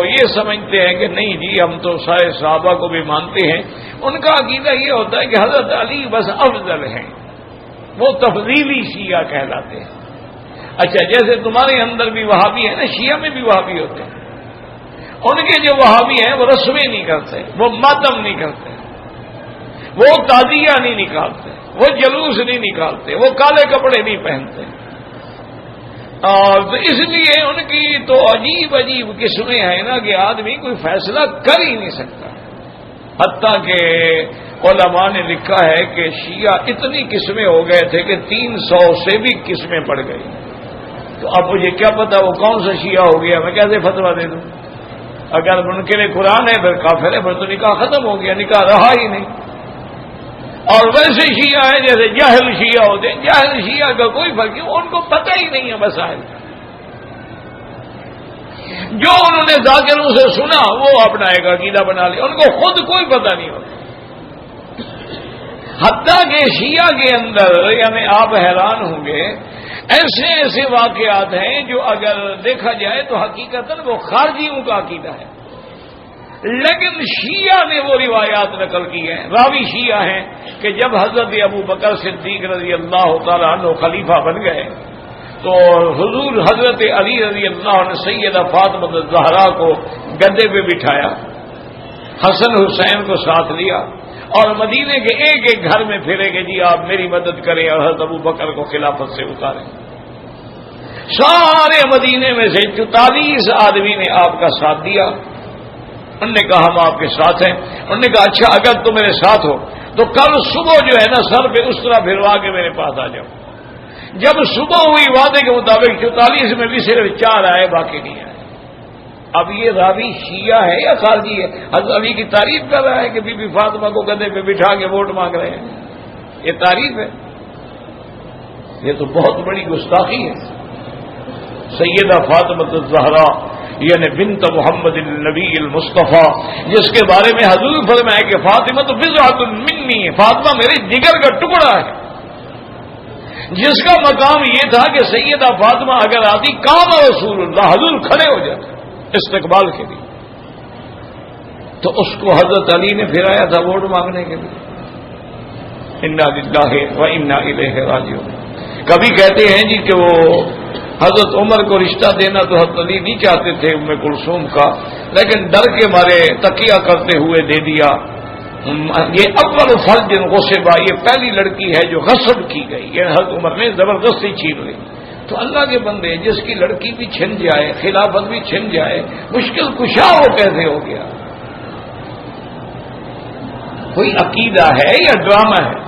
یہ سمجھتے ہیں کہ نہیں جی ہم تو سارے صحابہ کو بھی مانتے ہیں، ان کا عقیدہ یہ ہوتا ہے کہ حضرت علی بس افضل ہیں، وہ تفضیلی شیعہ کہلاتے ہیں۔ اچھا جیسے تمہارے اندر بھی وہابی ہے نا، شیعہ میں بھی وہابی ہوتے ہیں، ان کے جو وہابی ہیں وہ رسمیں نہیں کرتے، وہ ماتم نہیں کرتے، وہ تعزیہ نہیں نکالتے، وہ جلوس نہیں نکالتے، وہ کالے کپڑے نہیں پہنتے، اور تو اس لیے ان کی تو عجیب عجیب قسمیں ہیں نا کہ آدمی کوئی فیصلہ کر ہی نہیں سکتا۔ حتیٰ کہ علماء نے لکھا ہے کہ شیعہ اتنی قسمیں ہو گئے تھے کہ 300 سے بھی قسمیں پڑ گئی۔ تو اب مجھے کیا پتا وہ کون سا شیعہ ہو گیا، میں کیسے فتویٰ دے دوں؟ اگر منکر قرآن ہے پھر کافر ہے، پھر تو نکاح ختم ہو گیا، نکاح رہا ہی نہیں۔ اور ویسے شیعہ ہیں جیسے جاہل شیعہ ہوتے ہیں، جاہل شیعہ کا کوئی فرق نہیں، ان کو پتہ ہی نہیں ہے مسائل کا، جو انہوں نے ذاکروں سے سنا وہ اپنا ایک عقیدہ بنا لیا، ان کو خود کوئی پتہ نہیں ہوتا۔ حتیٰ کہ شیعہ کے اندر یعنی آپ حیران ہوں گے، ایسے ایسے واقعات ہیں جو اگر دیکھا جائے تو حقیقتاً وہ خارجیوں کا عقیدہ ہے، لیکن شیعہ نے وہ روایات نقل کی ہیں، راوی شیعہ ہیں کہ جب حضرت ابو بکر صدیق رضی اللہ تعالیٰ عنہ خلیفہ بن گئے تو حضور حضرت علی رضی اللہ عنہ سیدہ فاطمہ الزہرا کو گدے پہ بٹھایا، حسن حسین کو ساتھ لیا اور مدینے کے ایک ایک گھر میں پھرے کہ جی آپ میری مدد کریں اور حضرت ابو بکر کو خلافت سے اتاریں۔ سارے مدینے میں سے 44 آدمی نے آپ کا ساتھ دیا. انہوں نے کہا ہم آپ کے ساتھ ہیں. انہوں نے کہا اچھا اگر تم میرے ساتھ ہو تو کل صبح جو ہے نا سر پہ اس طرح پھروا کے میرے پاس آ جاؤ. جب صبح ہوئی وعدے کے مطابق 44 میں بھی صرف 4 آئے, باقی نہیں آئے. اب یہ راوی شیعہ ہے یا خارجی ہے؟ حضرت علی کی تعریف کر رہا ہے کہ بی بی فاطمہ کو گدھے پہ بٹھا کے ووٹ مانگ رہے ہیں. یہ تعریف ہے؟ یہ تو بہت بڑی گستاخی ہے. سیدہ فاطمہ الزہرا یعنی بنت محمد النبی المصطفیٰ, جس کے بارے میں حضور فرمایا کہ فاطمہ تو بضعۃ منی ہے, فاطمہ میرے جگر کا ٹکڑا ہے, جس کا مقام یہ تھا کہ سیدہ فاطمہ اگر آتی قام رسول اللہ, حضور کھڑے ہو جاتے استقبال کے لیے. تو اس کو حضرت علی نے پھرایا تھا ووٹ مانگنے کے لیے. انا للہ و انا الیہ راجعون. کبھی کہتے ہیں جی کہ وہ حضرت عمر کو رشتہ دینا تو حضرت علی نہیں چاہتے تھے ام کلثوم کا, لیکن ڈر کے مارے تقیہ کرتے ہوئے دے دیا. یہ اول فرج غصبہ, یہ پہلی لڑکی ہے جو غصب کی گئی, یہ حضرت عمر نے زبردستی چھین لی. تو اللہ کے بندے جس کی لڑکی بھی چھن جائے, خلافت بھی چھن جائے, مشکل کشا وہ کیسے ہو گیا؟ کوئی عقیدہ ہے یا ڈرامہ ہے؟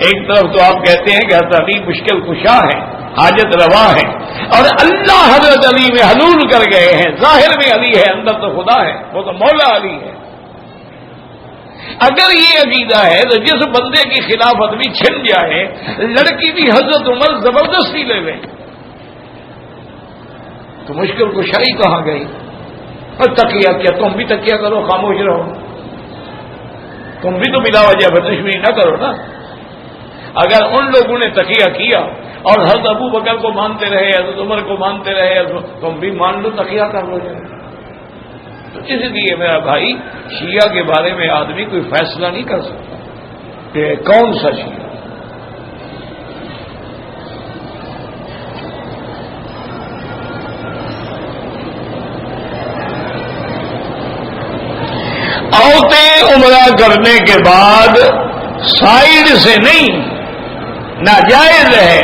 ایک طرف تو آپ کہتے ہیں کہ حضرت علی مشکل کشا ہے, حاجت روا ہے, اور اللہ حضرت علی میں حلول کر گئے ہیں. ظاہر میں علی ہے, اندر تو خدا ہے, وہ تو مولا علی ہے. اگر یہ عقیدہ ہے تو جس بندے کی خلافت بھی چھن جائے, لڑکی بھی حضرت عمر زبردستی لے لیں, تو مشکل کشائی کہاں گئی؟ اور تقیہ کیا؟ تم بھی تقیہ کرو, خاموش رہو. تم بھی تو بلا وجہ بدنشمی نہ کرو نا. اگر ان لوگوں نے تقیہ کیا اور حضرت ابو بکر کو مانتے رہے, حضرت عمر کو مانتے رہے, تم بھی مان لو, تقیہ کر لو. تو اس لیے میرا بھائی, شیعہ کے بارے میں آدمی کوئی فیصلہ نہیں کر سکتا کہ کون سا شیعہ. عورتیں عمرہ کرنے کے بعد سائیڈ سے نہیں, ناجائز ہے,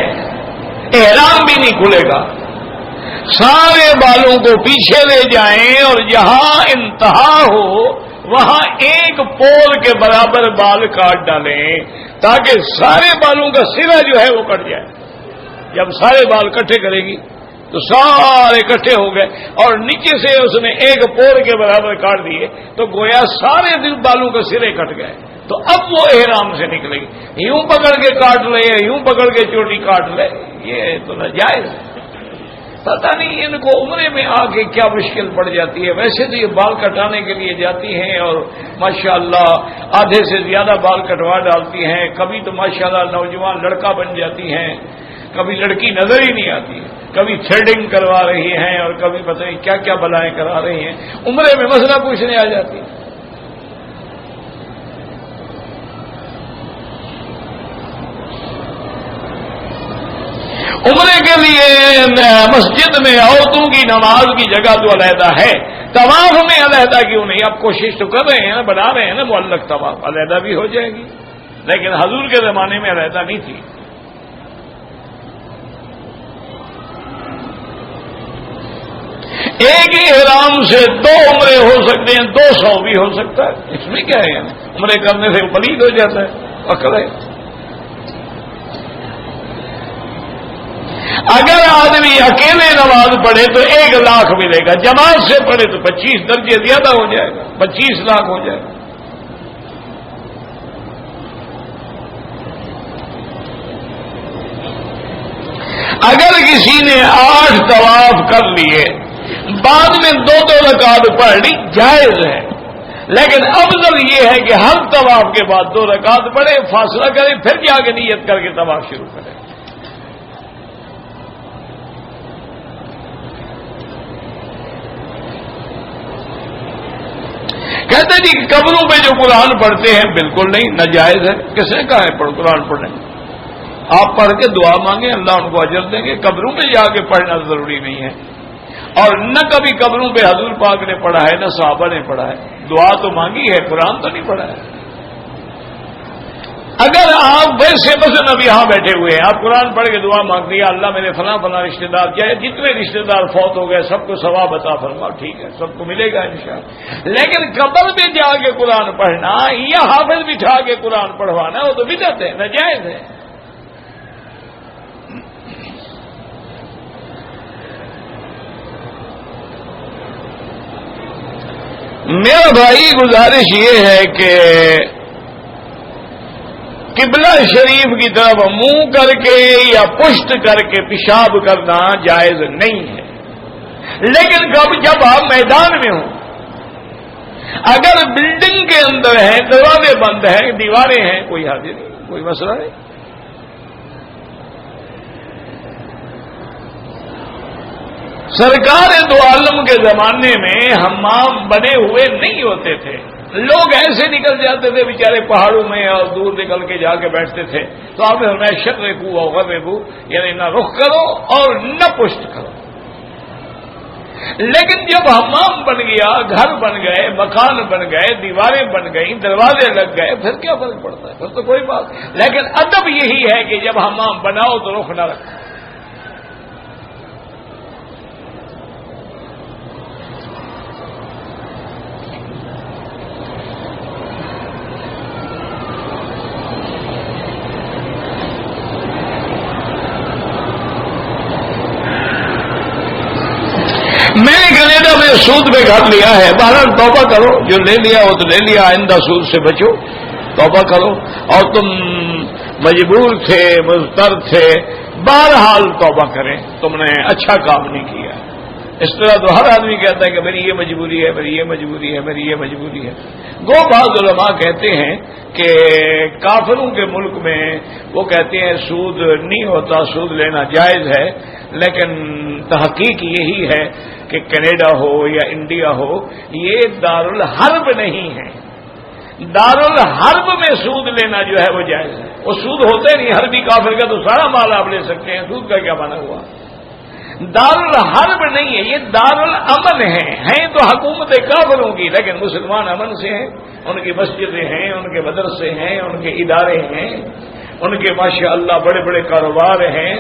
احرام بھی نہیں کھلے گا. سارے بالوں کو پیچھے لے جائیں اور جہاں انتہا ہو وہاں ایک پول کے برابر بال کاٹ ڈالیں تاکہ سارے بالوں کا سرا جو ہے وہ کٹ جائے. جب سارے بال کٹھے کرے گی تو سارے اکٹھے ہو گئے, اور نیچے سے اس نے ایک پول کے برابر کاٹ دیے تو گویا سارے بالوں کے سرے کٹ گئے. تو اب وہ احرام سے نکلے گی. یوں پکڑ کے کاٹ لے, یوں پکڑ کے چوٹی کاٹ لے, یہ تو ناجائز ہے. پتہ نہیں ان کو عمرے میں آ کے کیا مشکل پڑ جاتی ہے. ویسے تو یہ بال کٹانے کے لیے جاتی ہیں اور ماشاءاللہ آدھے سے زیادہ بال کٹوا ڈالتی ہیں. کبھی تو ماشاءاللہ نوجوان لڑکا بن جاتی ہیں, کبھی لڑکی نظر ہی نہیں آتی ہے, کبھی تھریڈنگ کروا رہی ہیں اور کبھی پتہ نہیں کیا کیا بلائیں کرا رہی ہیں. عمرے میں مسئلہ پوچھنے آ جاتی ہے. عمرے کے لیے مسجد میں عورتوں کی نماز کی جگہ تو علیحدہ ہے, طواف میں علیحدہ کیوں نہیں؟ آپ کوشش تو کر رہے ہیں نا, بنا رہے ہیں نا معلق طواف, علیحدہ بھی ہو جائے گی. لیکن حضور کے زمانے میں علیحدہ نہیں تھی. ایک ہی احرام سے 2 عمرے ہو سکتے ہیں, 200 بھی ہو سکتا ہے. اس میں کیا ہے؟ عمرے کرنے سے پلید ہو جاتا ہے, پکڑ ہے. اگر آدمی اکیلے نماز پڑھے تو 1 لاکھ ملے گا, جماعت سے پڑھے تو 25 درجے زیادہ ہو جائے گا, 25 لاکھ ہو جائے گا. اگر کسی نے 8 طواف کر لیے, بعد میں 2 رکعت پڑھ لی, جائز ہے. لیکن افضل یہ ہے کہ ہر طواف کے بعد 2 رکعت پڑھے, فاصلہ کرے, پھر جا کے نیت کر کے طواف شروع کرے. کہتے جی قبروں پہ جو قرآن پڑھتے ہیں بالکل نہیں, ناجائز ہے. کس نے کہا ہے قرآن پڑھنے؟ آپ پڑھ کے دعا مانگیں, اللہ ان کو اجر دیں گے. قبروں پہ جا کے پڑھنا ضروری نہیں ہے, اور نہ کبھی قبروں پہ حضور پاک نے پڑھا ہے, نہ صحابہ نے پڑھا ہے. دعا تو مانگی ہے, قرآن تو نہیں پڑھا ہے. اگر آپ ویسے مثلا ابھی یہاں بیٹھے ہوئے ہیں، آپ قرآن پڑھ کے دعا مانگ دیا، اللہ میرے فلاں فلاں رشتے دار چاہے جتنے رشتے دار فوت ہو گئے سب کو ثواب عطا فرما، ٹھیک ہے، سب کو ملے گا انشاءاللہ۔ لیکن قبر میں جا کے قرآن پڑھنا یا حافظ بٹھا کے قرآن پڑھوانا وہ تو بدعت ہے، ناجائز ہے۔ میرا بھائی گزارش یہ ہے کہ قبلہ شریف کی طرف منہ کر کے یا پشت کر کے پیشاب کرنا جائز نہیں ہے، لیکن جب آپ میدان میں ہوں، اگر بلڈنگ کے اندر ہیں، دروازے بند ہیں، دیواریں ہیں، کوئی حاضر نہیں، کوئی مسئلہ نہیں۔ سرکار دو عالم کے زمانے میں حمام بنے ہوئے نہیں ہوتے تھے، لوگ ایسے نکل جاتے تھے بیچارے پہاڑوں میں اور دور نکل کے جا کے بیٹھتے تھے، تو آپ نے ہمیں شرقو اور غربو، یعنی نہ رخ کرو اور نہ پشت کرو۔ لیکن جب حمام بن گیا، گھر بن گئے، مکان بن گئے، دیواریں بن گئیں، دروازے لگ گئے، پھر کیا فرق پڑتا ہے؟ پھر تو کوئی بات، لیکن ادب یہی ہے کہ جب حمام بناؤ تو رخ نہ رکھو۔ میں نے کینیڈا میں سود پہ گھر لیا ہے، بہرحال توبہ کرو، جو لے لیا وہ تو لے لیا، آئندہ سود سے بچو، توبہ کرو۔ اور تم مجبور تھے، مضطر تھے، بہرحال توبہ کریں، تم نے اچھا کام نہیں کیا۔ اس طرح تو ہر آدمی کہتا ہے کہ میری یہ مجبوری ہے، میری یہ مجبوری ہے، میری یہ مجبوری ہے۔ گو بعض علماء کہتے ہیں کہ کافروں کے ملک میں وہ کہتے ہیں سود نہیں ہوتا، سود لینا جائز ہے، لیکن تحقیق یہی ہے کہ کینیڈا ہو یا انڈیا ہو، یہ دارالحرب نہیں ہے۔ دارالحرب میں سود لینا جو ہے وہ جائز ہے۔ وہ سود ہوتا ہی نہیں، حربی کافر کا تو سارا مال آپ لے سکتے ہیں، سود کا کیا مانا ہوا؟ دارالحرب نہیں ہے، یہ دارالامن ہیں تو حکومت کافروں کی، لیکن مسلمان امن سے ہیں، ان کی مسجدیں ہیں، ان کے مدرسے ہیں، ان کے ادارے ہیں، ان کے ماشاءاللہ بڑے بڑے کاروبار ہیں،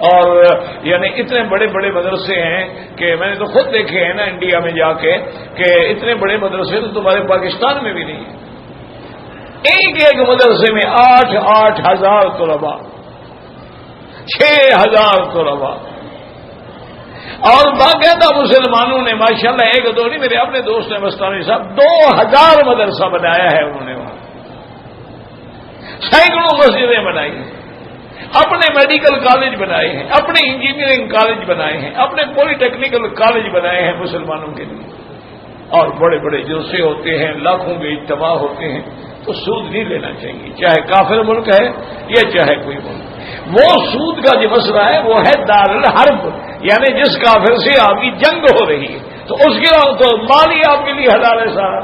اور یعنی اتنے بڑے بڑے مدرسے ہیں کہ میں نے تو خود دیکھے ہیں نا انڈیا میں جا کے کہ اتنے بڑے مدرسے تو تمہارے پاکستان میں بھی نہیں ہیں۔ ایک ایک مدرسے میں 8,000 طلباء، 6,000 طلباء، اور باقاعدہ مسلمانوں نے ماشاءاللہ ایک دو نہیں، میرے اپنے دوست نے مستانی صاحب 2,000 مدرسہ بنایا ہے انہوں نے، وہاں سینکڑوں مسجدیں بنائی ہیں، اپنے میڈیکل کالج بنائے ہیں، اپنے انجینئرنگ کالج بنائے ہیں، اپنے پولی ٹیکنیکل کالج بنائے ہیں مسلمانوں کے لیے، اور بڑے بڑے جلسے ہوتے ہیں، لاکھوں کے اجتماع ہوتے ہیں۔ تو سود نہیں لینا چاہیے، چاہے کافر ملک ہے یا چاہے کوئی ملک۔ وہ سود کا جو مسئلہ ہے وہ ہے دارالحرب، یعنی جس کافر سے آپ کی جنگ ہو رہی ہے تو اس کے تو مال ہی آپ کے لیے حلال ہے سارا۔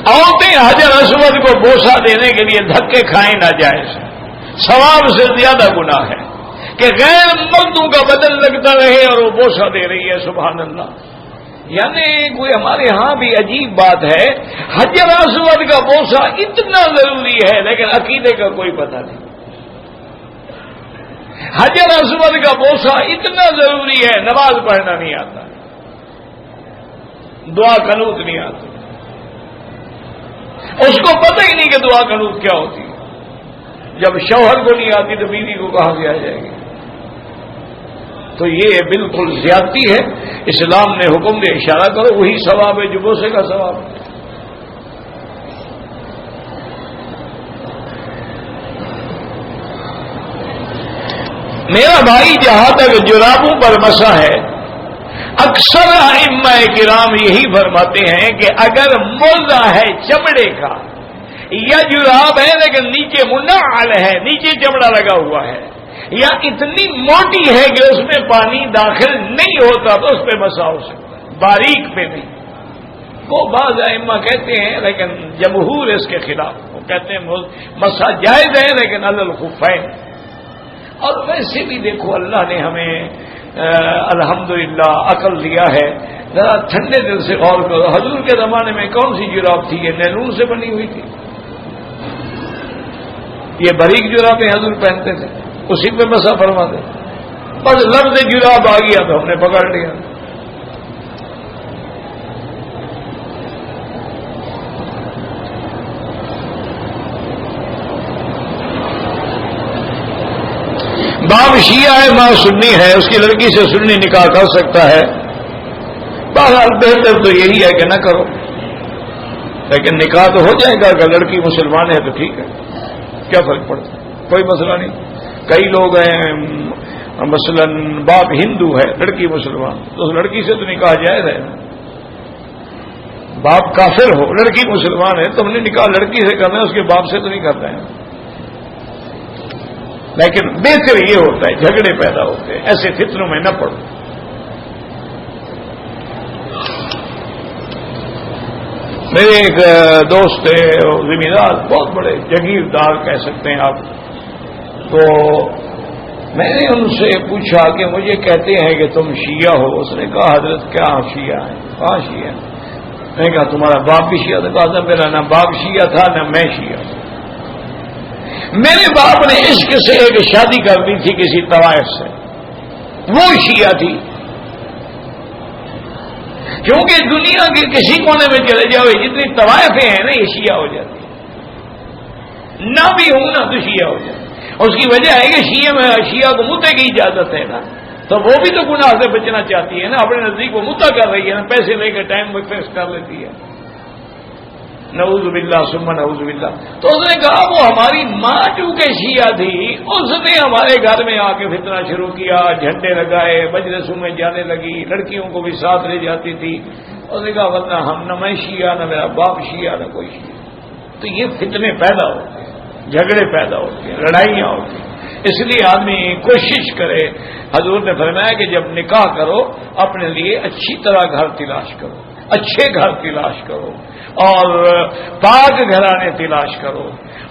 عورتیں حجر اسود کو بوسہ دینے کے لیے دھکے کھائیں ناجائز، ثواب سے زیادہ گناہ ہے کہ غیر مردوں کا بدن لگتا رہے اور وہ بوسہ دے رہی ہے، سبحان اللہ۔ یعنی کوئی ہمارے ہاں بھی عجیب بات ہے، حجر اسود کا بوسہ اتنا ضروری ہے لیکن عقیدے کا کوئی پتہ نہیں۔ حجر اسود کا بوسہ اتنا ضروری ہے، نماز پڑھنا نہیں آتا، دعا قنوت نہیں آتی، اس کو پتہ ہی نہیں کہ دعا قنوت کیا ہوتی ہے۔ جب شوہر کو نہیں آتی تو بیوی کو کہاں سے آ جائے گی؟ تو یہ بالکل زیادتی ہے۔ اسلام نے حکم دے اشارہ کرو، وہی ثواب ہے جو بوسے کا ثواب ہے۔ میرا بھائی جہاں تک جرابوں پر مسا ہے، اکثر ائمہ کرام یہی فرماتے ہیں کہ اگر موزہ ہے چمڑے کا یا جراب ہے لیکن نیچے منعل ہے، نیچے چمڑا لگا ہوا ہے، یا اتنی موٹی ہے کہ اس میں پانی داخل نہیں ہوتا تو اس پہ مسا ہو سکتا ہے، باریک پہ نہیں۔ وہ بعض ائمہ کہتے ہیں لیکن جمہور اس کے خلاف، وہ کہتے ہیں مسا جائز ہے لیکن علی الخفین۔ اور ویسے بھی دیکھو اللہ نے ہمیں الحمدللہ عقل دیا ہے، ذرا ٹھنڈے دل سے غور کرو، حضور کے زمانے میں کون سی جراب تھی؟ یہ نیلون سے بنی ہوئی تھی، یہ باریک جرابیں حضور پہنتے تھے، اسی پہ مسا فرماتے، بس لفظ جراب آ گیا تو ہم نے پکڑ لیا۔ باپ شیعہ ہے، ماں سنی ہے، اس کی لڑکی سے سنی نکاح کر سکتا ہے، بہرحال بہتر تو یہی ہے کہ نہ کرو، لیکن نکاح تو ہو جائے گا، اگر لڑکی مسلمان ہے تو ٹھیک ہے، کیا فرق پڑتا ہے، کوئی مسئلہ نہیں۔ کئی لوگ ہیں مثلا باپ ہندو ہے، لڑکی مسلمان، تو اس لڑکی سے تو نکاح جائز ہے، باپ کافر ہو لڑکی مسلمان ہے، تم نے نکاح لڑکی سے کرنا ہے، اس کے باپ سے تو نہیں کرنا ہے۔ لیکن بہتر یہ ہوتا ہے، جھگڑے پیدا ہوتے ہیں، ایسے فتنوں میں نہ پڑو۔ میرے ایک دوست ذمہ دار، بہت بڑے جاگیردار کہہ سکتے ہیں آپ، تو میں نے ان سے پوچھا کہ مجھے کہتے ہیں کہ تم شیعہ ہو، اس نے کہا حضرت کیا شیعہ ہیں؟ کہاں شیعہ ہیں؟ میں نے کہا تمہارا باپ بھی شیعہ تھا؟ کہا میرا نہ باپ شیعہ تھا نہ میں شیعہ تھا، میرے باپ نے عشق سے ایک شادی کر دی تھی کسی طوائف سے، وہ شیعہ تھی، کیونکہ دنیا کے کسی کونے میں چلے جاؤ جتنی طوائفیں ہیں نا یہ شیعہ ہو جاتی، نہ بھی ہوں نا تو شیعہ ہو جاتی۔ اس کی وجہ ہے کہ شیعہ کو مدعے کی اجازت ہے نا، تو وہ بھی تو گناہ سے بچنا چاہتی ہے نا، اپنے نزدیک وہ مدعا کر رہی ہے نا، پیسے لے کے ٹائم ویسٹ کر لیتی ہے، نعوذ باللہ ثم نعوذ باللہ۔ تو اس نے کہا وہ ہماری ماں چونکہ شیعہ تھی، اس نے ہمارے گھر میں آ کے فتنہ شروع کیا، جھنڈے لگائے، مجلسوں میں جانے لگی، لڑکیوں کو بھی ساتھ لے جاتی تھی۔ اس نے کہا ورنہ ہم نہ میں شیعہ نہ میرا باپ شیعہ نہ کوئی شیعہ۔ تو یہ فتنے پیدا ہوتے ہیں، جھگڑے پیدا ہوتے ہیں، لڑائیاں ہوتی ہیں، اس لیے آدمی کوشش کرے۔ حضور نے فرمایا کہ جب نکاح کرو اپنے لیے اچھی طرح گھر تلاش کرو، اچھے گھر تلاش کرو اور پاک گھرانے تلاش کرو،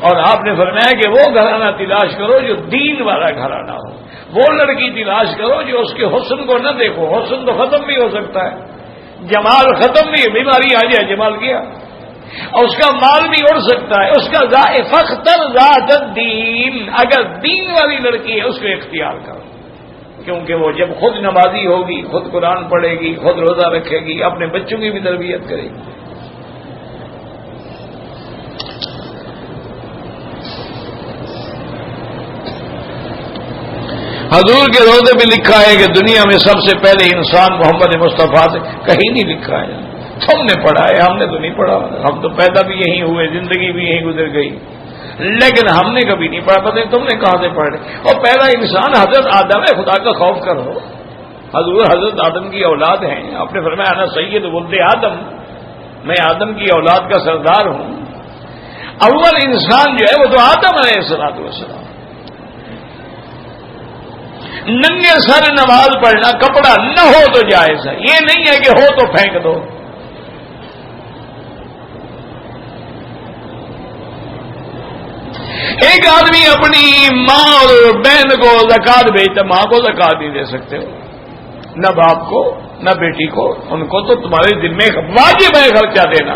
اور آپ نے فرمایا کہ وہ گھرانہ تلاش کرو جو دین والا گھرانہ ہو، وہ لڑکی تلاش کرو جو اس کے حسن کو نہ دیکھو، حسن تو ختم بھی ہو سکتا ہے، جمال ختم بھی، بیماری آ جائے جمال کیا، اور اس کا مال بھی اڑ سکتا ہے، اس کا فاختر ذات الدین، اگر دین والی لڑکی ہے اس کو اختیار کرو، کیونکہ وہ جب خود نمازی ہوگی، خود قرآن پڑھے گی، خود روزہ رکھے گی، اپنے بچوں کی بھی تربیت کرے گی۔ حضور کے روزے میں لکھا ہے کہ دنیا میں سب سے پہلے انسان محمد مصطفیٰ سے، کہیں نہیں لکھا ہے، تم نے پڑھا ہے، ہم نے تو نہیں پڑھا، ہم تو پیدا بھی یہیں ہوئے، زندگی بھی یہیں گزر گئی، لیکن ہم نے کبھی نہیں پڑھا، پتہ نہیں تم نے کہاں سے پڑھے۔ اور پہلا انسان حضرت آدم ہے، خدا کا خوف کرو، حضور حضرت آدم کی اولاد ہیں، آپ نے فرمایا انا سید ولد آدم، میں آدم کی اولاد کا سردار ہوں۔ اول انسان جو ہے وہ تو آدم علیہ السلام۔ ننگے سر نماز پڑھنا، کپڑا نہ ہو تو جائز ہے، یہ نہیں ہے کہ ہو تو پھینک دو۔ ایک آدمی اپنی ماں اور بہن کو زکات بھیجتا، ماں کو زکات نہیں دے سکتے ہو، نہ باپ کو نہ بیٹی کو، ان کو تو تمہارے دل میں واجب ہے خرچہ دینا،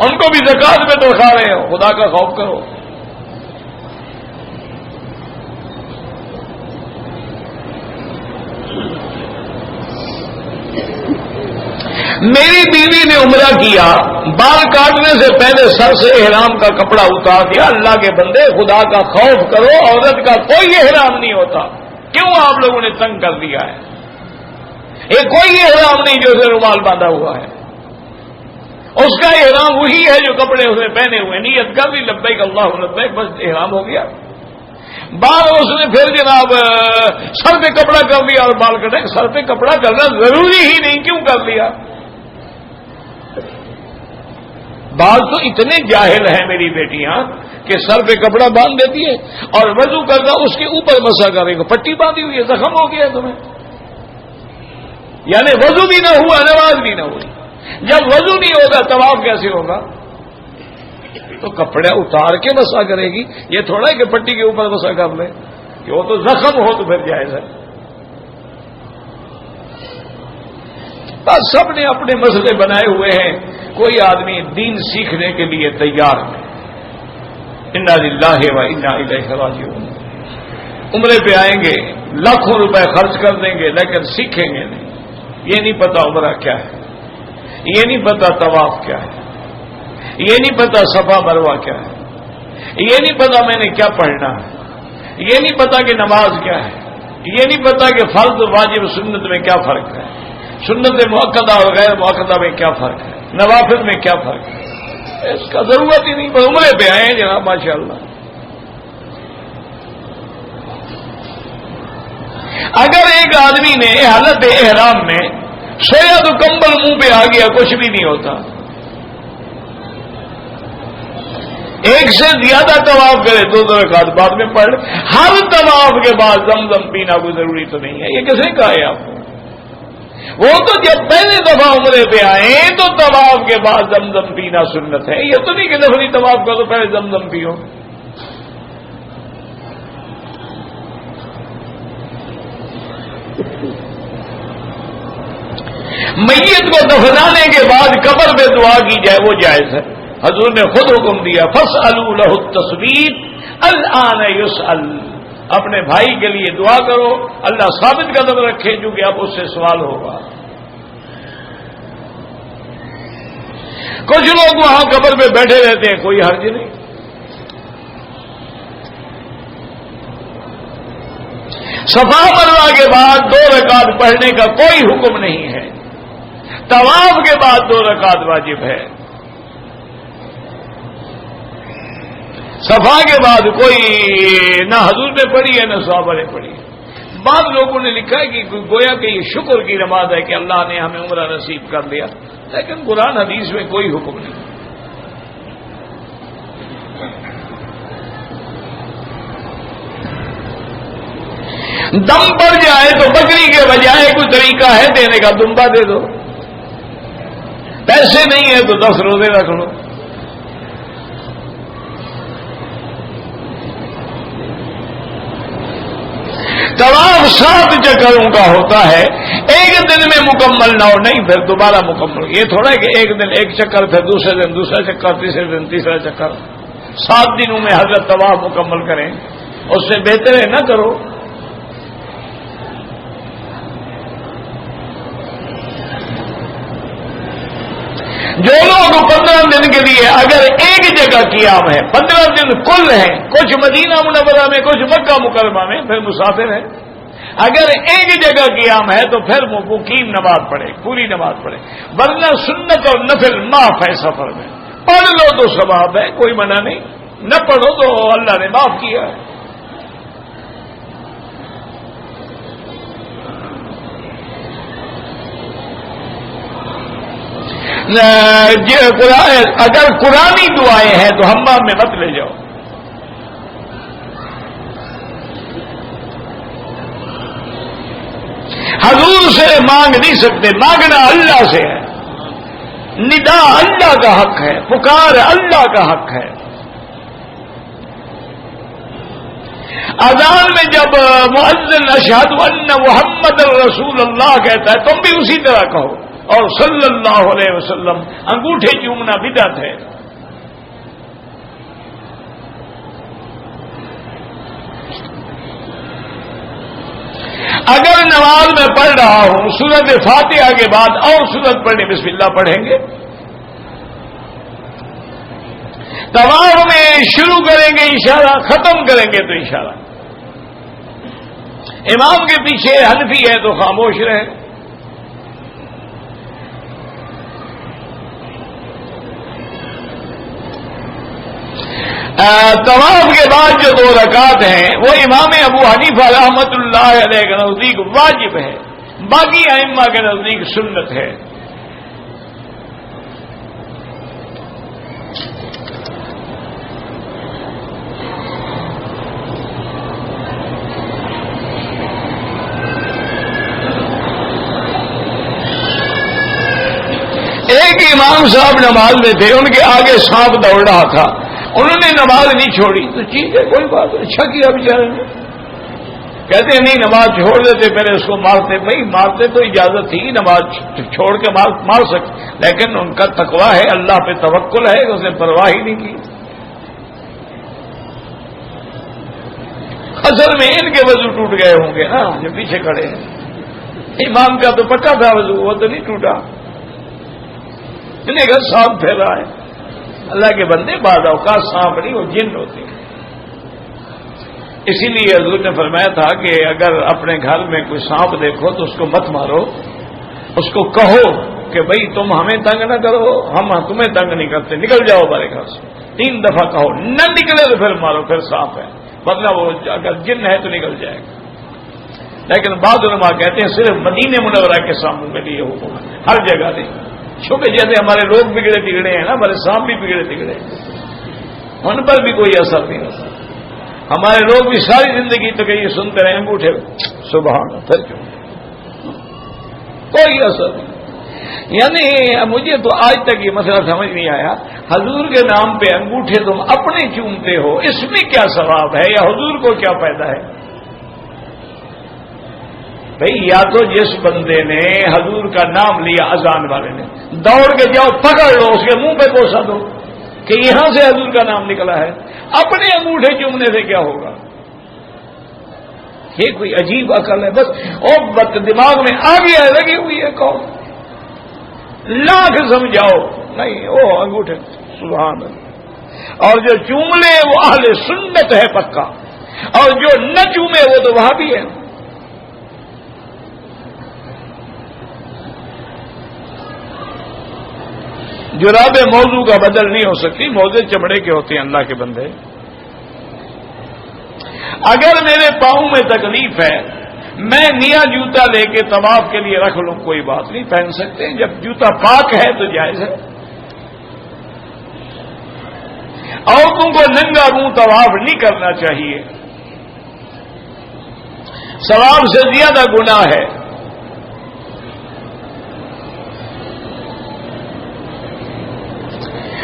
ان کو بھی زکات میں تو کھا رہے ہو، خدا کا خوف کرو۔ میری بیوی نے عمرہ کیا، بال کاٹنے سے پہلے سر سے احرام کا کپڑا اتار دیا، اللہ کے بندے خدا کا خوف کرو، عورت کا کوئی احرام نہیں ہوتا، کیوں آپ لوگوں نے تنگ کر دیا ہے؟ یہ کوئی احرام نہیں جو اسے رومال باندھا ہوا ہے، اس کا احرام وہی ہے جو کپڑے اس نے پہنے ہوئے، نیت کر لی لبیک اللہ لبیک، بس احرام ہو گیا۔ بال اس نے پھر جناب سر پہ کپڑا کر لیا اور بال کٹے، سر پہ کپڑا کرنا ضروری ہی نہیں، کیوں کر لیا؟ بعض تو اتنے جاہل ہیں میری بیٹیاں کہ سر پہ کپڑا باندھ دیتی ہے اور وضو کرنا اس کے اوپر مسا کرے گا، پٹی باندھی ہوئی ہے، زخم ہو گیا تمہیں، یعنی وضو بھی نہ ہوا، نماز بھی نہ ہوئی۔ جب وضو نہیں ہوگا طواف کیسے ہوگا؟ تو کپڑے اتار کے مسا کرے گی، یہ تھوڑا ہے کہ پٹی کے اوپر مسا کر لے، کہ وہ تو زخم ہو تو پھر جائز ہے۔ بس سب نے اپنے مسئلے بنائے ہوئے ہیں، کوئی آدمی دین سیکھنے کے لیے تیار نہیں۔ انا للہ و انا الیہ راجعون۔ عمرے پہ آئیں گے، لاکھوں روپے خرچ کر دیں گے، لیکن سیکھیں گے نہیں۔ یہ نہیں پتا عمرہ کیا ہے، یہ نہیں پتا طواف کیا ہے، یہ نہیں پتا صفا مروہ کیا ہے، یہ نہیں پتا میں نے کیا پڑھنا ہے، یہ نہیں پتا کہ نماز کیا ہے، یہ نہیں پتا کہ فرض واجب سنت میں کیا فرق ہے، سنت مؤکدہ اور غیر مؤکدہ میں کیا فرق ہے، نوافل میں کیا فرق ہے۔ اس کا ضرورت ہی نہیں، عمرے پہ آئے ہیں جناب ماشاءاللہ۔ اگر ایک آدمی نے حالت احرام میں سویا تو کمبل منہ پہ آ گیا، کچھ بھی نہیں ہوتا۔ ایک سے زیادہ طواف کرے، 2 رکعت بعد میں پڑھ، ہر طواف کے بعد زمزم پینا کوئی ضروری تو نہیں ہے۔ یہ کیسے کہا ہے آپ کو؟ وہ تو جب پہلے دفعہ عمرے پہ آئے تو طواف کے بعد زمزم پینا سنت ہے، یہ تو نہیں کہ دفعی طواف کرو تو پہلے زمزم پیو۔ میت کو دفنانے کے بعد قبر پہ دعا کی جائے وہ جائز ہے، حضور نے خود حکم دیا فاسألوا له التثبیت الآن یسأل، اپنے بھائی کے لیے دعا کرو، اللہ ثابت قدم رکھے چونکہ اب اس سے سوال ہوگا۔ کچھ لوگ وہاں قبر پہ بیٹھے رہتے ہیں، کوئی حرج نہیں۔ صفا مروہ کے بعد 2 رکعت پڑھنے کا کوئی حکم نہیں ہے، طواف کے بعد 2 رکعت واجب ہے، صفا کے بعد کوئی نہ حضور نے پڑھی ہے نہ صحابہ نے پڑھی ہے۔ بعض لوگوں نے لکھا ہے کہ گویا کہ یہ شکر کی نماز ہے کہ اللہ نے ہمیں عمرہ نصیب کر دیا، لیکن قرآن حدیث میں کوئی حکم نہیں۔ دم پڑ جائے تو بکری کے بجائے کوئی طریقہ ہے دینے کا، دمبا دے دو، پیسے نہیں ہے تو 10 روزے رکھ لو۔ طواف 7 چکروں کا ہوتا ہے، ایک دن میں مکمل نہ ہو، نہیں پھر دوبارہ مکمل۔ یہ تھوڑا ہے کہ ایک دن ایک چکر، پھر دوسرے دن دوسرا چکر، تیسرے دن تیسرا چکر، 7 دنوں میں حضرت طواف مکمل کریں، اس سے بہتر ہے نہ کرو۔ جو لوگ 15 دن کے لیے اگر ایک جگہ قیام ہے، 15 دن کل ہیں، کچھ مدینہ منورہ میں کچھ مکہ مکرمہ میں، پھر مسافر ہیں، اگر ایک جگہ قیام ہے تو پھر مقیم نماز پڑھے، پوری نماز پڑھے، ورنہ سنت اور نفل معاف ہے سفر میں، پڑھ لو تو ثواب ہے، کوئی منع نہیں، نہ پڑھو تو اللہ نے معاف کیا ہے۔ اگر قرآنی دعائیں ہیں تو حمام میں مت لے جاؤ۔ حضور سے مانگ نہیں سکتے، مانگنا اللہ سے ہے، ندا اللہ کا حق ہے، پکار اللہ کا حق ہے۔ اذان میں جب مؤذن اشہد ان محمد رسول اللہ کہتا ہے تم بھی اسی طرح کہو، اور صلی اللہ علیہ وسلم، انگوٹھے چومنا بدعت ہے۔ اگر نماز میں پڑھ رہا ہوں سورۃ فاتحہ کے بعد اور سورت پڑھنے بسم اللہ پڑھیں گے، طواف میں شروع کریں گے اشارہ، ختم کریں گے تو اشارہ۔ امام کے پیچھے حنفی ہے تو خاموش رہے۔ طواف کے بعد جو 2 رکعت ہیں وہ امام ابو حنیفہ رحمۃ اللہ علیہ کے نزدیک واجب ہے، باقی ائمہ کے نزدیک سنت ہے۔ ایک امام صاحب نماز میں تھے، ان کے آگے سانپ دوڑ رہا تھا، انہوں نے نماز نہیں چھوڑی تو ٹھیک ہے کوئی بات نہیں، اچھا کیا بیچارے نے، کہتے ہیں نہیں نماز چھوڑ دیتے پہلے اس کو مارتے. بھائی مارتے تو اجازت تھی نماز چھوڑ کے مار سکتے, لیکن ان کا تقویٰ ہے, اللہ پہ توکل ہے, اس نے پرواہ ہی نہیں کی. اصل میں ان کے وضو ٹوٹ گئے ہوں گے نا جو پیچھے کھڑے ہیں. امام کا تو پکا تھا وضو, وہ تو نہیں ٹوٹا. انہیں کا سانپ پھیلا ہے. اللہ کے بندے بعض اوقات سانپ نہیں, وہ جن ہوتے ہیں. اسی لیے حضور نے فرمایا تھا کہ اگر اپنے گھر میں کوئی سانپ دیکھو تو اس کو مت مارو, اس کو کہو کہ بھئی تم ہمیں تنگ نہ کرو, ہم تمہیں تنگ نہیں کرتے, نکل جاؤ ہمارے گھر سے. 3 دفعہ کہو, نہ نکلے تو پھر مارو, پھر سانپ ہے, ورنہ وہ اگر جن ہے تو نکل جائے گا. لیکن بعض علماء کہتے ہیں صرف مدینہ منورہ کے سانپوں کے لیے حکم ہے, ہر جگہ نہیں. چونکہ جیسے ہمارے لوگ بگڑے بگڑے ہیں نا, ہمارے سانپ بھی بگڑے بگڑے ہیں, ان پر بھی کوئی اثر نہیں ہوتا. ہمارے لوگ بھی ساری زندگی تو کہیں سنتے رہے انگوٹھے سبحان پھر کیوں, کوئی اثر نہیں. یعنی مجھے تو آج تک یہ مسئلہ سمجھ نہیں آیا, حضور کے نام پہ انگوٹھے تم اپنے چومتے ہو, اس میں کیا ثواب ہے یا حضور کو کیا فائدہ ہے؟ بھئی یا تو جس بندے نے حضور کا نام لیا اذان والے نے, دوڑ کے جاؤ پکڑ لو, اس کے منہ پہ بوسہ دو کہ یہاں سے حضور کا نام نکلا ہے. اپنے انگوٹھے چومنے سے کیا ہوگا؟ یہ کوئی عجیب عقل ہے. بس اور دماغ میں آ گیا ہے, لگی ہوئی ہے قوم, لاکھ سمجھاؤ نہیں, وہ انگوٹھے سبحان اللہ. اور جو چوم لے وہ اہل سنت ہے پکا, اور جو نہ چومے وہ تو وہاں بھی ہے. جرابیں موضوع کا بدل نہیں ہو سکتی, موزے چمڑے کے ہوتے ہیں اللہ کے بندے. اگر میرے پاؤں میں تکلیف ہے, میں نیا جوتا لے کے طواف کے لیے رکھ لوں, کوئی بات نہیں, پہن سکتے. جب جوتا پاک ہے تو جائز ہے. عورتوں کو ننگا منہ طواف نہیں کرنا چاہیے, ثواب سے زیادہ گناہ ہے.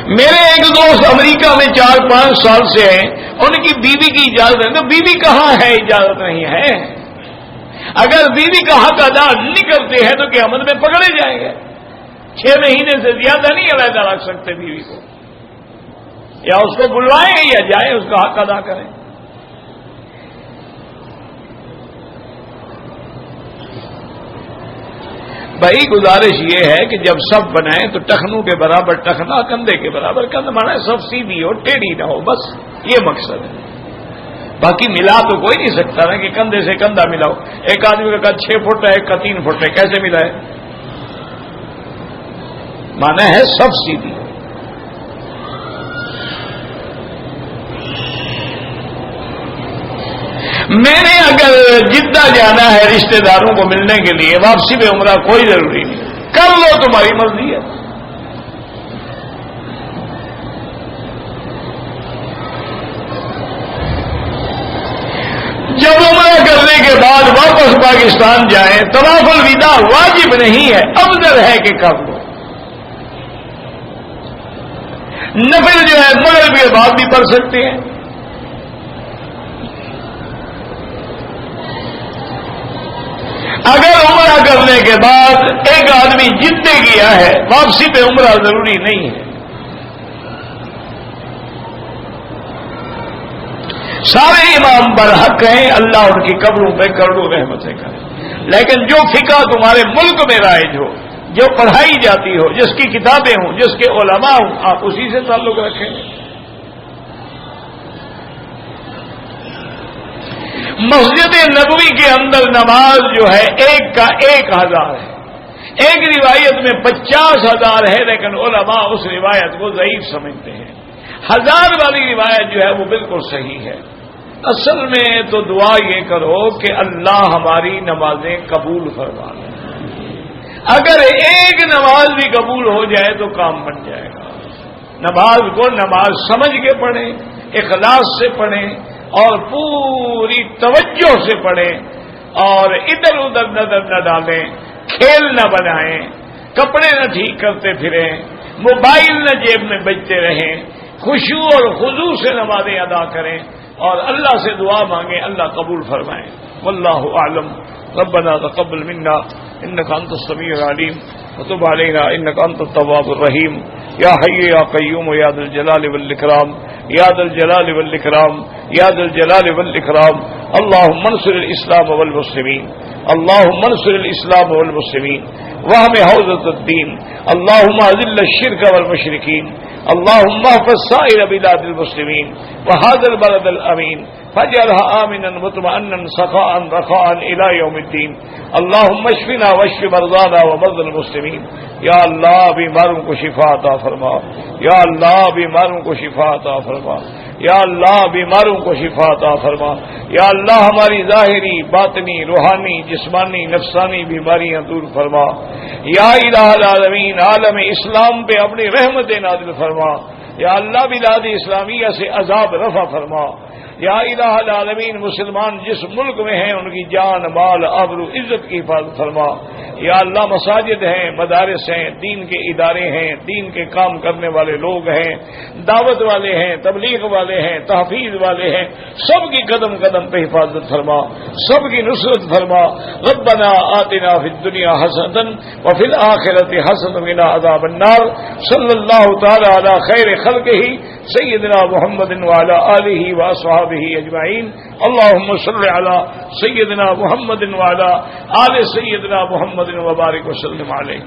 میرے ایک دوست امریکہ میں 4-5 سال سے ہیں, ان کی بیوی کی اجازت ہے, تو بیوی کہاں ہے اجازت نہیں ہے. اگر بیوی کا حق ادا نہیں کرتے ہیں تو قیامت میں پکڑے جائیں گے. 6 مہینے سے زیادہ نہیں علیحدہ رکھ سکتے بیوی کو, یا اس کو بلوائیں یا جائیں اس کا حق ادا کریں. بھائی گزارش یہ ہے کہ جب سب بنائیں تو ٹخنوں کے برابر ٹخنا, کندھے کے برابر کندھ بنائے, سب سیدھی ہو ٹیڑھی نہ ہو, بس یہ مقصد ہے. باقی ملا تو کوئی نہیں سکتا نا کہ کندھے سے کندھا ملاؤ. ایک آدمی کا قد 6 فٹ ہے, ایک کا 3 فٹ ہے, کیسے ملا ہے؟ مانا ہے سب سیدھی. میں نے اگر جدہ جانا ہے رشتہ داروں کو ملنے کے لیے, واپسی میں عمرہ کوئی ضروری نہیں, کر لو تمہاری مرضی ہے. جب عمرہ کرنے کے بعد واپس پاکستان جائیں, طواف الوداع واجب نہیں ہے, افضل ہے کہ کر لو. نفل جو ہے مغرب کے بعد بھی پڑھ سکتے ہیں. اگر عمرہ کرنے کے بعد ایک آدمی جدے گیا ہے, واپسی پہ عمرہ ضروری نہیں ہے. سارے امام برحق ہیں, اللہ ان کی قبروں پہ کروڑوں رحمتیں کرے. لیکن جو فقہ تمہارے ملک میں رائج ہو, جو پڑھائی جاتی ہو, جس کی کتابیں ہوں, جس کے علماء ہوں, آپ اسی سے تعلق رکھیں گے. مسجد نبوی کے اندر نماز جو ہے 1 کا 1000 ہے. ایک روایت میں 50,000 ہے, لیکن علماء اس روایت کو ضعیف سمجھتے ہیں. 1000 والی روایت جو ہے وہ بالکل صحیح ہے. اصل میں تو دعا یہ کرو کہ اللہ ہماری نمازیں قبول فرما لے. اگر ایک نماز بھی قبول ہو جائے تو کام بن جائے گا. نماز کو نماز سمجھ کے پڑھیں, اخلاص سے پڑھیں, اور پوری توجہ سے پڑھیں, اور ادھر ادھر نظر نہ ڈالیں, کھیل نہ بنائیں, کپڑے نہ ٹھیک کرتے پھریں, موبائل نہ جیب میں بجتے رہیں. خشوع اور خضوع سے نمازیں ادا کریں اور اللہ سے دعا مانگیں, اللہ قبول فرمائیں. واللہ اعلم. ربنا تقبل منا انك انت السميع العليم وتب علينا انك انت التواب الرحيم. یا حي یا قیوم یا ذا الجلال والاکرام یا ذا الجلال والاکرام یا ذا الجلال والاکرام. اللهم انصر الاسلام والمسلمين اللهم انصر الاسلام والمسلمين واحم حوزة الدين. اللهم اذل الشرك والمشركين. اللهم احفظ سائر بلاد المسلمين وهذا البلد الامين فاجعلها آمنا مطمئنا سخاء رخاء الى يوم الدين. اللهم اشفنا واشف مرضانا ومرضى المسلمين. یا اللہ بیماروں کو شفا عطا فرما. یا اللہ بیماروں کو شفا عطا فرما. یا اللہ بیماروں کو شفا عطا فرما. یا اللہ ہماری ظاہری باطنی روحانی جسمانی نفسانی بیماریاں دور فرما. یا الہ العالمین عالم اسلام پہ اپنی رحمت نازل فرما. یا اللہ بلاد اسلامیہ سے عذاب رفع فرما. یا الہ العالمین مسلمان جس ملک میں ہیں ان کی جان مال آبرو عزت کی حفاظت فرما. یا اللہ مساجد ہیں مدارس ہیں دین کے ادارے ہیں دین کے کام کرنے والے لوگ ہیں دعوت والے ہیں تبلیغ والے ہیں تحفیظ والے ہیں سب کی قدم قدم پہ حفاظت فرما سب کی نصرت فرما. ربنا آتنا فی الدنیا حسنۃ وفی الآخرۃ حسنۃ وقنا عذاب النار. صلی اللہ تعالی علی خیر خلقہ سیدنا محمد وعلی آلہ واصحابہ اجمعین. اللهم صل علی سیدنا محمد وعلی آل سیدنا محمد وبارک وسلم علیہ.